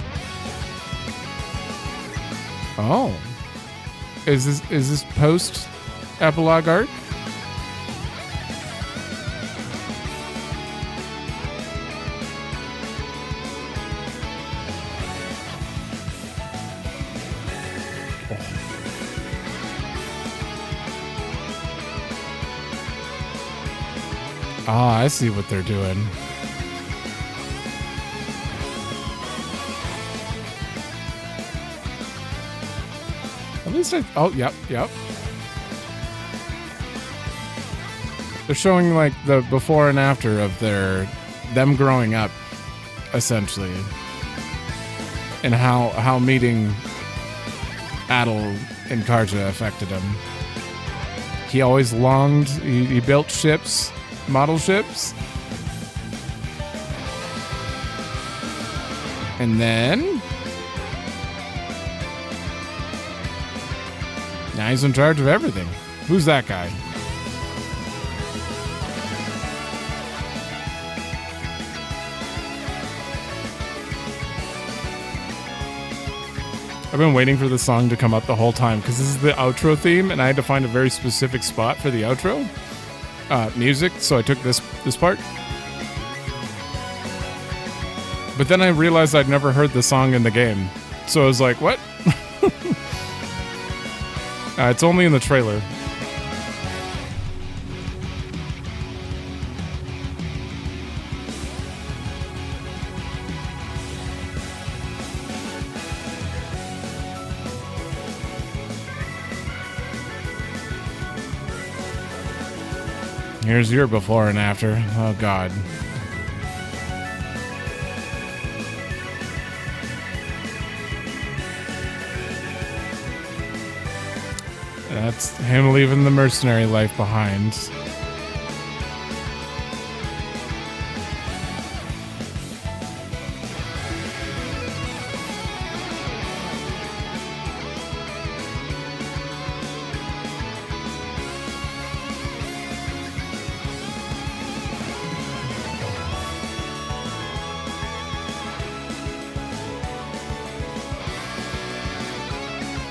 Oh. Is this post epilogue art? Ah, I see what they're doing. At least oh, yep. They're showing like the before and after of them growing up, essentially. And how meeting Adol and Karja affected him. He always longed, he built ships, model ships. And then now he's in charge of everything. Who's that guy? I've been waiting for the song to come up the whole time because this is the outro theme and I had to find a very specific spot for the outro music, so I took this part. But then I realized I'd never heard the song in the game, so I was like, what? It's only in the trailer. Here's your before and after. Oh, God. That's him leaving the mercenary life behind.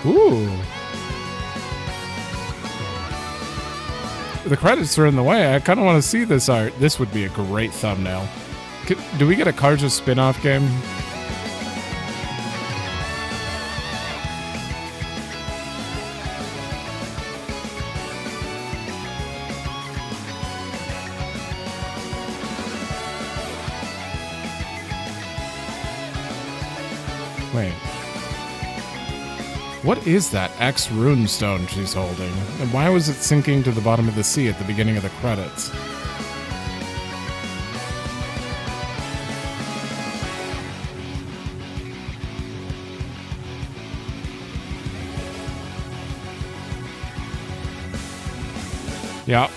Ooh. the credits are in the way. I kind of want to see this art. This would be a great thumbnail. Do we get a Karja spin-off game? Wait. What is that X runestone she's holding? And why was it sinking to the bottom of the sea at the beginning of the credits? Yeah.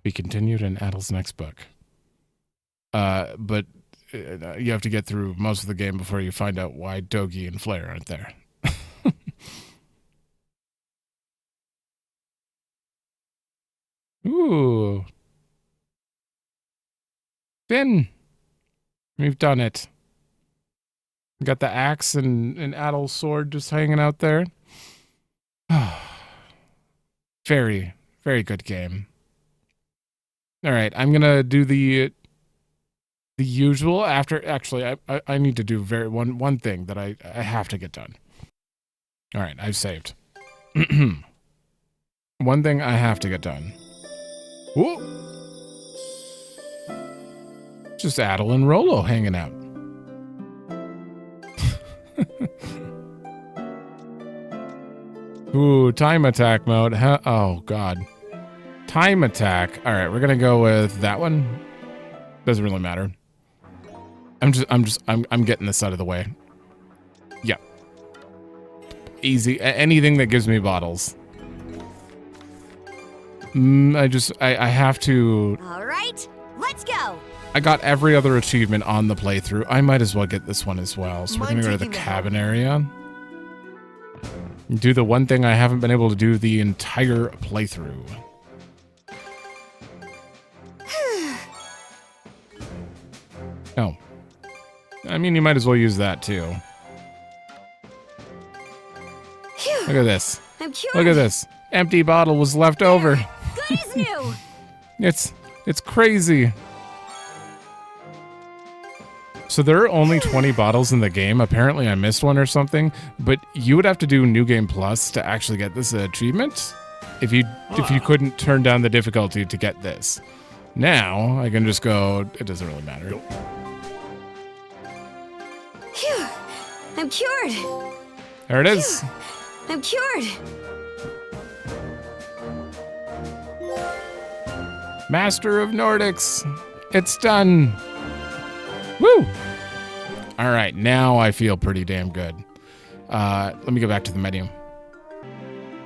Be continued in Adol's next book. But you have to get through most of the game before you find out why Dogi and Flare aren't there. Ooh. Finn. We've done it. We got the axe and Adol's sword just hanging out there. Very, very good game. All right, I'm gonna do the usual after. Actually, I need to do one thing that I have to get done. All right, I've saved. One thing I have to get done. Whoa! Just Adol and Rolo hanging out. Ooh, time attack mode. Oh God. Time attack. All right, we're gonna go with that one. Doesn't really matter. I'm getting this out of the way. Yeah. Easy. Anything that gives me bottles. I have to. All right, let's go. I got every other achievement on the playthrough. I might as well get this one as well. So we're gonna go to the cabin area. Do the one thing I haven't been able to do the entire playthrough. Oh. I mean, you might as well use that, too. Look at this. I'm cured. Look at this. Empty bottle was left over. Good as new. It's crazy. So there are only 20 bottles in the game. Apparently I missed one or something, but you would have to do New Game Plus to actually get this achievement if you couldn't turn down the difficulty to get this. Now I can just go, it doesn't really matter. Phew. I'm cured. There it is. I'm cured. Master of Nordics. It's done. Woo! All right, now I feel pretty damn good. Let me go back to the menu.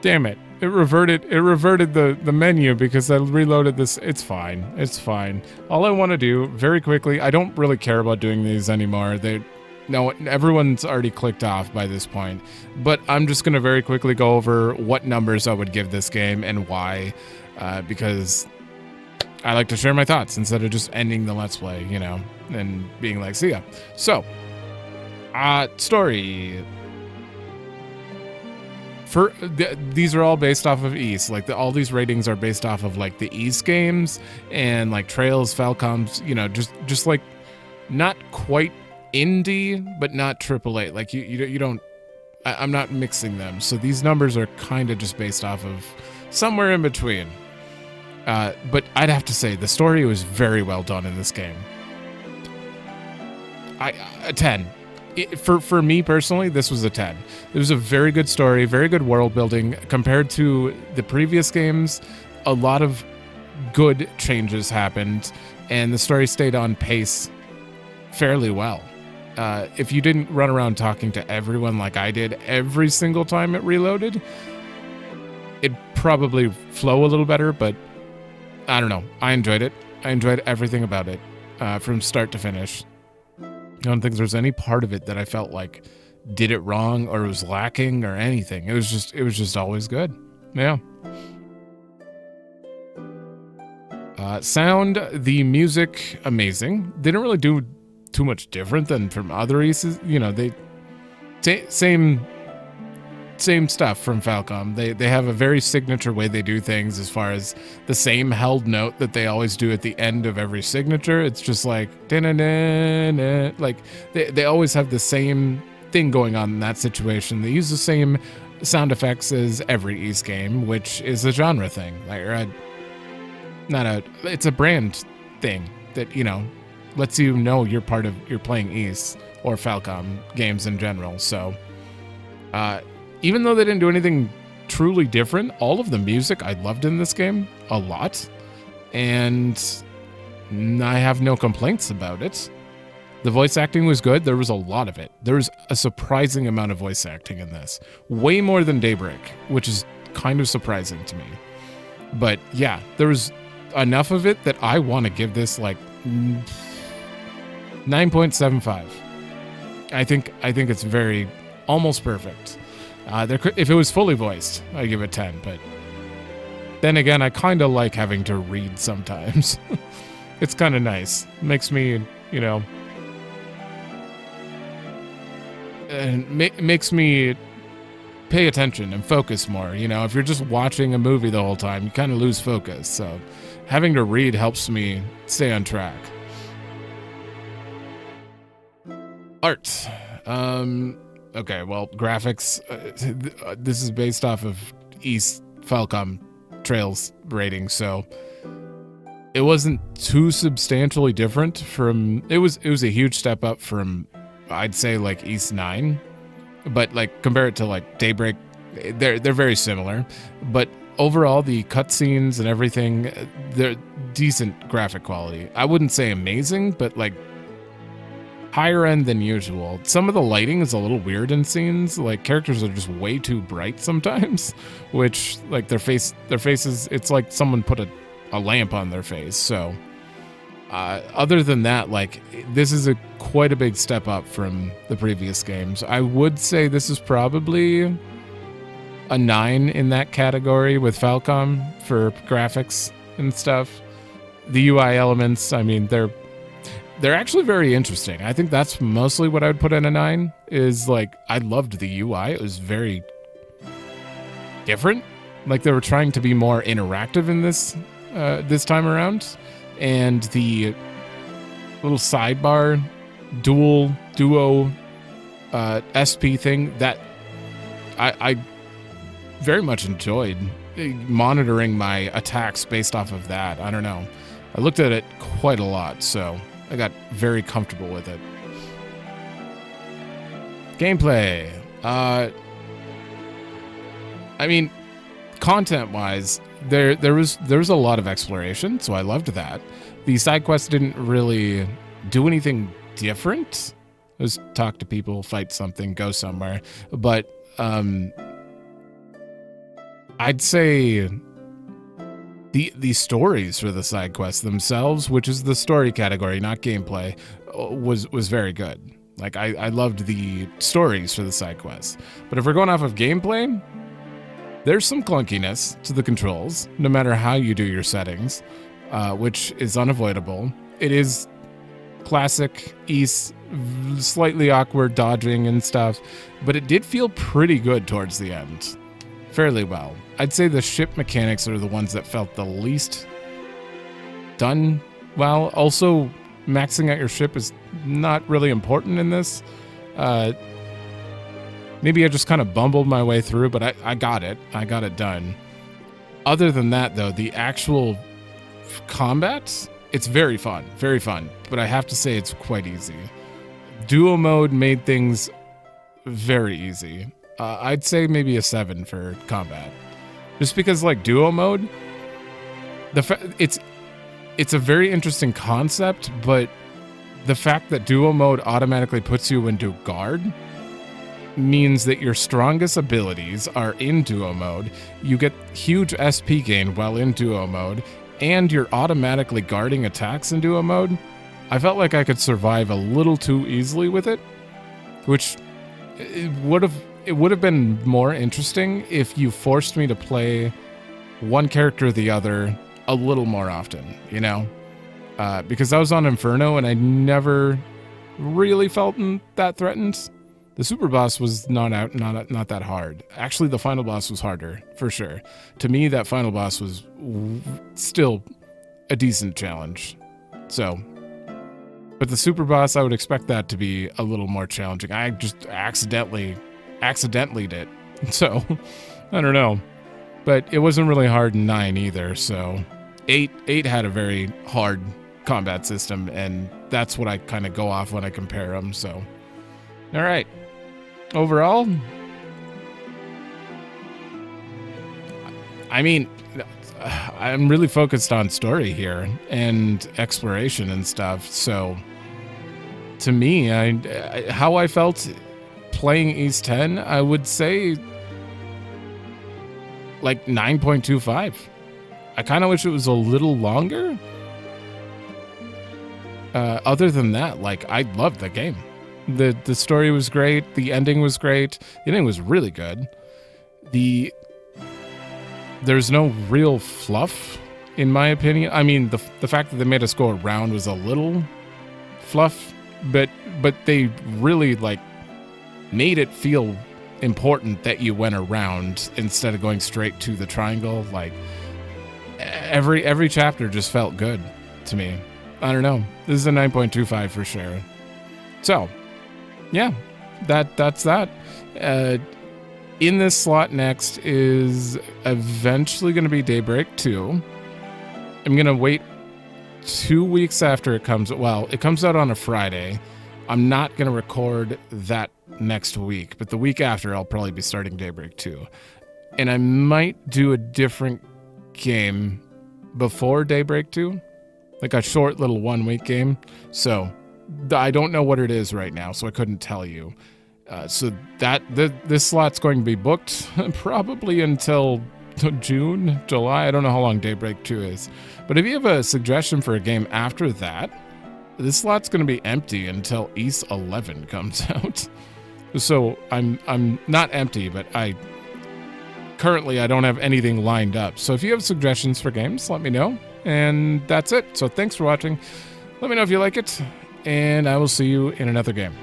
Damn it. It reverted the menu because I reloaded this. It's fine. It's fine. All I want to do very quickly, I don't really care about doing these anymore. No, everyone's already clicked off by this point. But I'm just going to very quickly go over what numbers I would give this game and why. Because I like to share my thoughts instead of just ending the Let's Play, you know, and being like, see ya. So, story. These are all based off of East. Like, all these ratings are based off of, like, the East games and, like, Trails, Falcoms, you know, just like, not quite indie, but not AAA. Like, you don't, I'm not mixing them. So these numbers are kind of just based off of somewhere in between. But I'd have to say the story was very well done in this game. A 10. For me personally, this was a 10. It was a very good story, very good world building. Compared to the previous games, a lot of good changes happened, and the story stayed on pace fairly well. If you didn't run around talking to everyone like I did every single time it reloaded, it'd probably flow a little better, but I don't know. I enjoyed it. I enjoyed everything about it from start to finish. I don't think there's any part of it that I felt like did it wrong or was lacking or anything. It was just always good. Yeah. Sound, the music, amazing. They didn't really do too much different than from other Easts. You know, they same stuff from Falcom. They have a very signature way they do things, as far as the same held note that they always do at the end of every signature. It's just like like they always have the same thing going on in that situation. They use the same sound effects as every Ys game, which is a genre thing. Like, it's a brand thing that, you know, lets you know you're playing Ys or Falcom games in general. So even though they didn't do anything truly different, all of the music I loved in this game a lot, and I have no complaints about it. The voice acting was good. There was a lot of it. There was a surprising amount of voice acting in this. Way more than Daybreak, which is kind of surprising to me. But yeah, there was enough of it that I want to give this like 9.75. I think it's very almost perfect. If it was fully voiced, I'd give it 10. But then again, I kind of like having to read sometimes. It's kind of nice. Makes me, you know, and makes me pay attention and focus more. You know, if you're just watching a movie the whole time, you kind of lose focus. So having to read helps me stay on track. Art. Okay, well, graphics. This is based off of Ys Falcom Trails rating, so it wasn't too substantially different from. It was a huge step up from, I'd say, like Ys 9, but like compare it to like Daybreak, they're very similar. But overall, the cutscenes and everything, they're decent graphic quality. I wouldn't say amazing, but like higher end than usual. Some of the lighting is a little weird in scenes. Like characters are just way too bright sometimes, which like their faces, it's like someone put a lamp on their face. So other than that, like this is quite a big step up from the previous games. I would say this is probably a 9 in that category with Falcom for graphics and stuff. The UI elements, I mean, they're actually very interesting. I think that's mostly what I would put in a 9, is like, I loved the UI. It was very different. Like they were trying to be more interactive in this time around. And the little sidebar duo SP thing, that I very much enjoyed monitoring my attacks based off of that. I don't know. I looked at it quite a lot, so I got very comfortable with it. Gameplay. I mean, content-wise, there was a lot of exploration, so I loved that. The side quests didn't really do anything different. Just talk to people, fight something, go somewhere. But I'd say the stories for the side quests themselves, which is the story category, not gameplay, was very good. Like I loved the stories for the side quests. But if we're going off of gameplay, there's some clunkiness to the controls, no matter how you do your settings, which is unavoidable. It is classic Ys, slightly awkward dodging and stuff, but it did feel pretty good towards the end. Fairly well. I'd say the ship mechanics are the ones that felt the least done well. Also, maxing out your ship is not really important in this. Maybe I just kind of bumbled my way through, but I got it. I got it done. Other than that, though, the actual combat, it's very fun. Very fun. But I have to say it's quite easy. Duo mode made things very easy. I'd say maybe a 7 for combat. Just because, like, duo mode, it's a very interesting concept, but the fact that duo mode automatically puts you into guard means that your strongest abilities are in duo mode. You get huge SP gain while in duo mode, and you're automatically guarding attacks in duo mode. I felt like I could survive a little too easily with it, which it would have been more interesting if you forced me to play one character or the other a little more often, you know? Because I was on Inferno and I never really felt that threatened. The super boss was not that hard. Actually, the final boss was harder, for sure. To me, that final boss was still a decent challenge. So, but the super boss, I would expect that to be a little more challenging. I just accidentally did. So, I don't know. But it wasn't really hard in 9 either, so 8 had a very hard combat system, and that's what I kind of go off when I compare them, so. All right. Overall, I mean, I'm really focused on story here and exploration and stuff, so to me, how I felt playing East 10, I would say like 9.25. I kind of wish it was a little longer. Other than that, like, I loved the game. The story was great. The ending was great. The ending was really good. There's no real fluff, in my opinion. I mean, the fact that they made us go around was a little fluff, but they really, like, made it feel important that you went around instead of going straight to the triangle. Like, every chapter just felt good to me. I don't know. This is a 9.25 for sure. So, yeah, that's that. In this slot next is eventually going to be Daybreak 2. I'm going to wait 2 weeks after it comes. Well, it comes out on a Friday. I'm not going to record that next week, but the week after I'll probably be starting Daybreak 2. And I might do a different game before Daybreak 2, like a short little 1 week game. So I don't know what it is right now, so I couldn't tell you. So this slot's going to be booked probably until June, July. I don't know how long Daybreak 2 is. But if you have a suggestion for a game after that, this slot's going to be empty until East 11 comes out. So I'm not empty, but currently I don't have anything lined up. So if you have suggestions for games, let me know. And that's it. So thanks for watching. Let me know if you like it, and I will see you in another game.